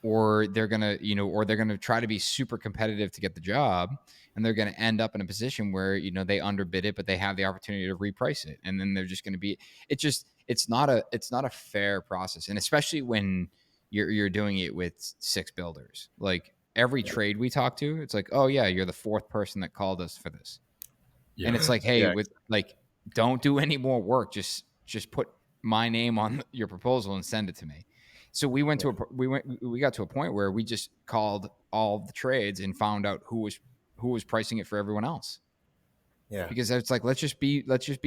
or they're gonna try to be super competitive to get the job, and they're gonna end up in a position where they underbid it, but they have the opportunity to reprice it, and then they're just gonna be. It's not a fair process, and especially when you're doing it with 6 builders. Like every Yeah. trade we talk to, it's like, oh yeah, you're the 4th person that called us for this, and Yeah. it's like, hey, Yeah. with like, don't do any more work. Just put my name on your proposal and send it to me. So we got to a point where we just called all the trades and found out who was pricing it for everyone else, Yeah. because it's like, let's just be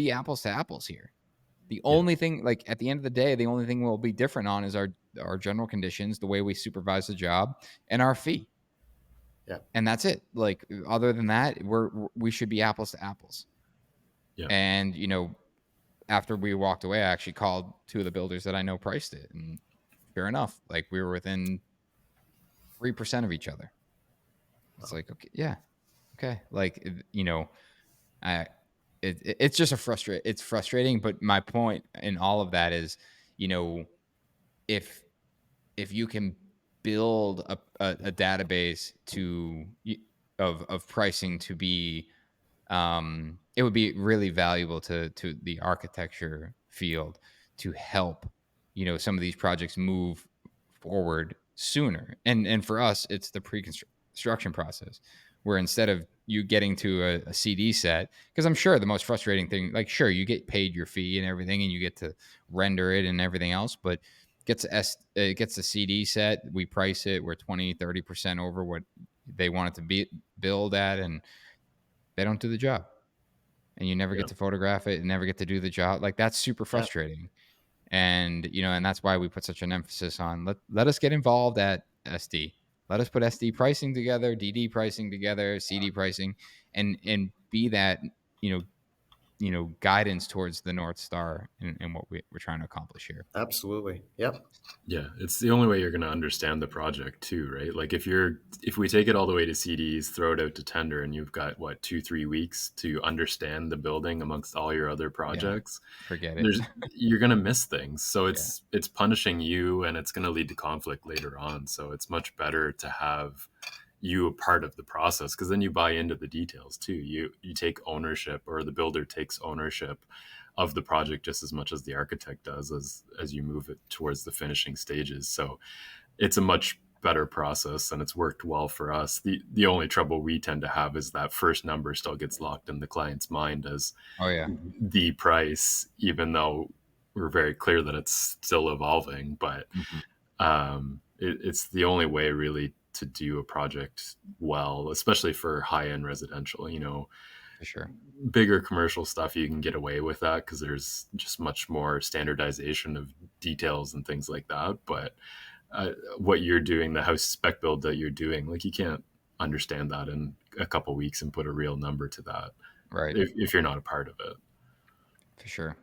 apples to apples here. The Yeah. only thing, like, at the end of the day, the only thing we'll be different on is our general conditions, the way we supervise the job, and our fee. Yeah. And that's it. Like, other than that, we should be apples to apples. Yeah. And, after we walked away, I actually called two of the builders that I know priced it, and sure enough, like, we were within 3% of each other. It's like, okay, yeah, okay. Like, I it's just it's frustrating. But my point in all of that is, if if you can build a database of pricing to be, it would be really valuable to the architecture field to help, some of these projects move forward sooner. And for us, it's the pre-construction process, where instead of you getting to a CD set, because I'm sure the most frustrating thing, like, sure, you get paid your fee and everything, and you get to render it and everything else, but it gets a CD set, we price it, we're 20-30% over what they want it to be build at, and they don't do the job, and you never Yeah. get to photograph it and never get to do the job. Like, that's super Yeah. frustrating. And, and that's why we put such an emphasis on, let us get involved at SD. Let us put SD pricing together, DD pricing together, CD pricing, and be that, guidance towards the North Star in what we're trying to accomplish here. Absolutely. Yep. Yeah, it's the only way you're going to understand the project too, right? Like if we take it all the way to CDs, throw it out to tender, and you've got what 2-3 weeks to understand the building amongst all your other projects, Forget it. you're going to miss things. So Yeah. it's punishing you, and it's going to lead to conflict later on. So it's much better to have you a part of the process, because then you buy into the details too. You take ownership, or the builder takes ownership of the project just as much as the architect does as you move it towards the finishing stages. So it's a much better process, and it's worked well for us. The only trouble we tend to have is that first number still gets locked in the client's mind as Oh yeah. the price, even though we're very clear that it's still evolving. But it's the only way really to do a project well, especially for high-end residential. For sure. Bigger commercial stuff, you can get away with that because there's just much more standardization of details and things like that. But what you're doing, the house spec build that you're doing, like, you can't understand that in a couple weeks and put a real number to that, Right. if you're not a part of it. For sure.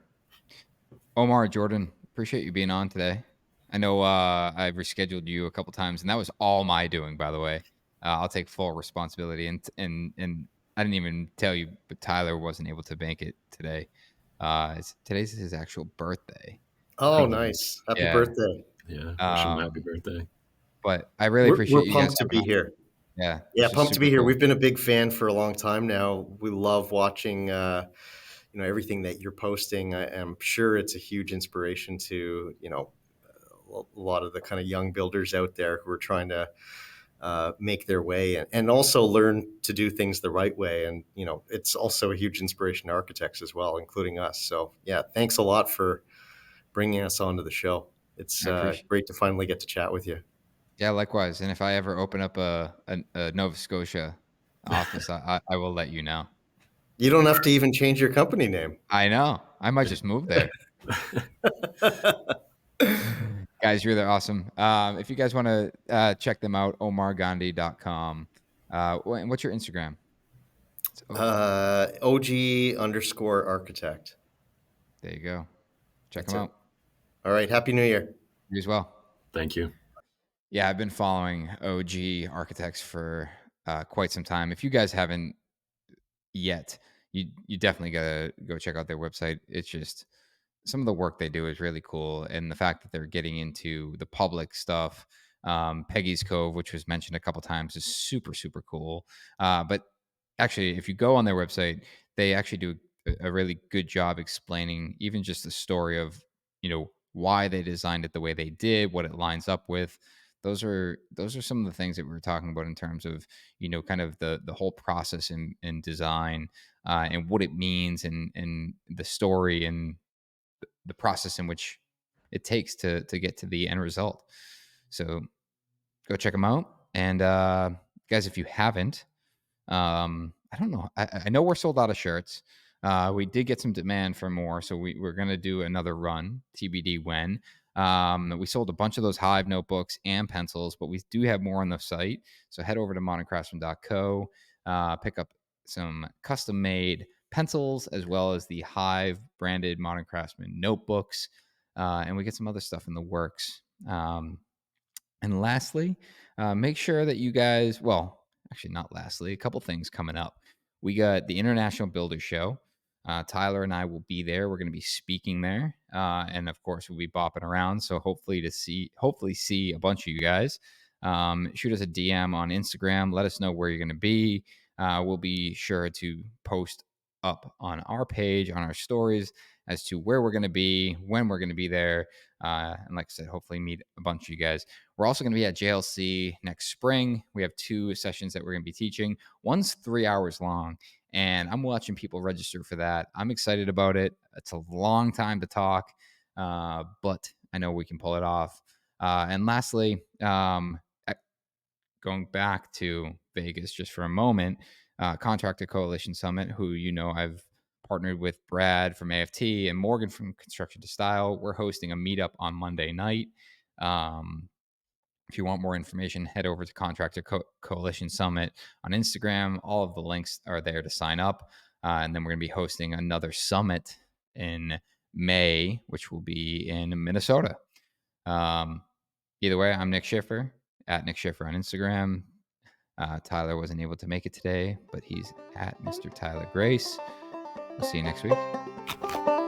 Omar, Jordan, appreciate you being on today. I know I've rescheduled you a couple times, and that was all my doing, by the way. I'll take full responsibility, and I didn't even tell you, but Tyler wasn't able to make it today. Today's his actual birthday. Oh, nice. Happy Yeah. birthday. Yeah, wish him happy birthday. But I really appreciate We're you guys pumped to having be on. here. Yeah. Yeah, this was pumped to super be here. cool. We've been a big fan for a long time now. We love watching everything that you're posting. I am sure it's a huge inspiration to, a lot of the kind of young builders out there who are trying to make their way and also learn to do things the right way. And, it's also a huge inspiration to architects as well, including us. So, yeah, thanks a lot for bringing us onto the show. It's great to finally get to chat with you. Yeah, likewise. And if I ever open up a Nova Scotia office, I will let you know. You don't have to even change your company name. I know. I might just move there. Guys, you're really awesome. If you guys want to check them out, omargandhi.com. What's your Instagram? OG_architect. There you go. Check That's them it. out. All right. Happy New Year. You as well. Thank you. Yeah, I've been following OG Architects for quite some time. If you guys haven't yet, you definitely gotta go check out their website. It's just, some of the work they do is really cool, and the fact that they're getting into the public stuff, Peggy's Cove, which was mentioned a couple times, is super cool. But actually, if you go on their website, they actually do a really good job explaining even just the story of, why they designed it the way they did, what it lines up with. Those are some of the things that we were talking about in terms of, kind of the whole process in design, and what it means, and the story, and the process in which it takes to get to the end result. So go check them out. And guys, if you haven't, I don't know. I know we're sold out of shirts. We did get some demand for more, so we're gonna do another run, TBD when. We sold a bunch of those Hive notebooks and pencils, but we do have more on the site. So head over to moderncraftsman.co, pick up some custom made pencils as well as the Hive branded Modern Craftsman notebooks, and we get some other stuff in the works. And lastly, make sure that you guys, well, actually, not lastly, a couple things coming up. We got the International Builder Show. Tyler and I will be there. We're going to be speaking there, and of course, we'll be bopping around. So hopefully see a bunch of you guys. Shoot us a DM on Instagram. Let us know where you're going to be. We'll be sure to post up on our page, on our stories, as to where we're going to be, when we're going to be there, and like I said, hopefully meet a bunch of you guys. We're also going to be at JLC next spring. We have 2 sessions that we're going to be teaching. One's 3 hours long, and I'm watching people register for that. I'm excited about it. It's a long time to talk, but I know we can pull it off. And lastly, going back to Vegas just for a moment, Contractor Coalition Summit, who I've partnered with Brad from AFT and Morgan from Construction to Style. We're hosting a meetup on Monday night. If you want more information, head over to Contractor Coalition Summit on Instagram. All of the links are there to sign up. And then we're going to be hosting another summit in May, which will be in Minnesota. Either way, I'm Nick Schiffer, at Nick Schiffer on Instagram. Tyler wasn't able to make it today, but he's at Mr. Tyler Grace. We'll see you next week.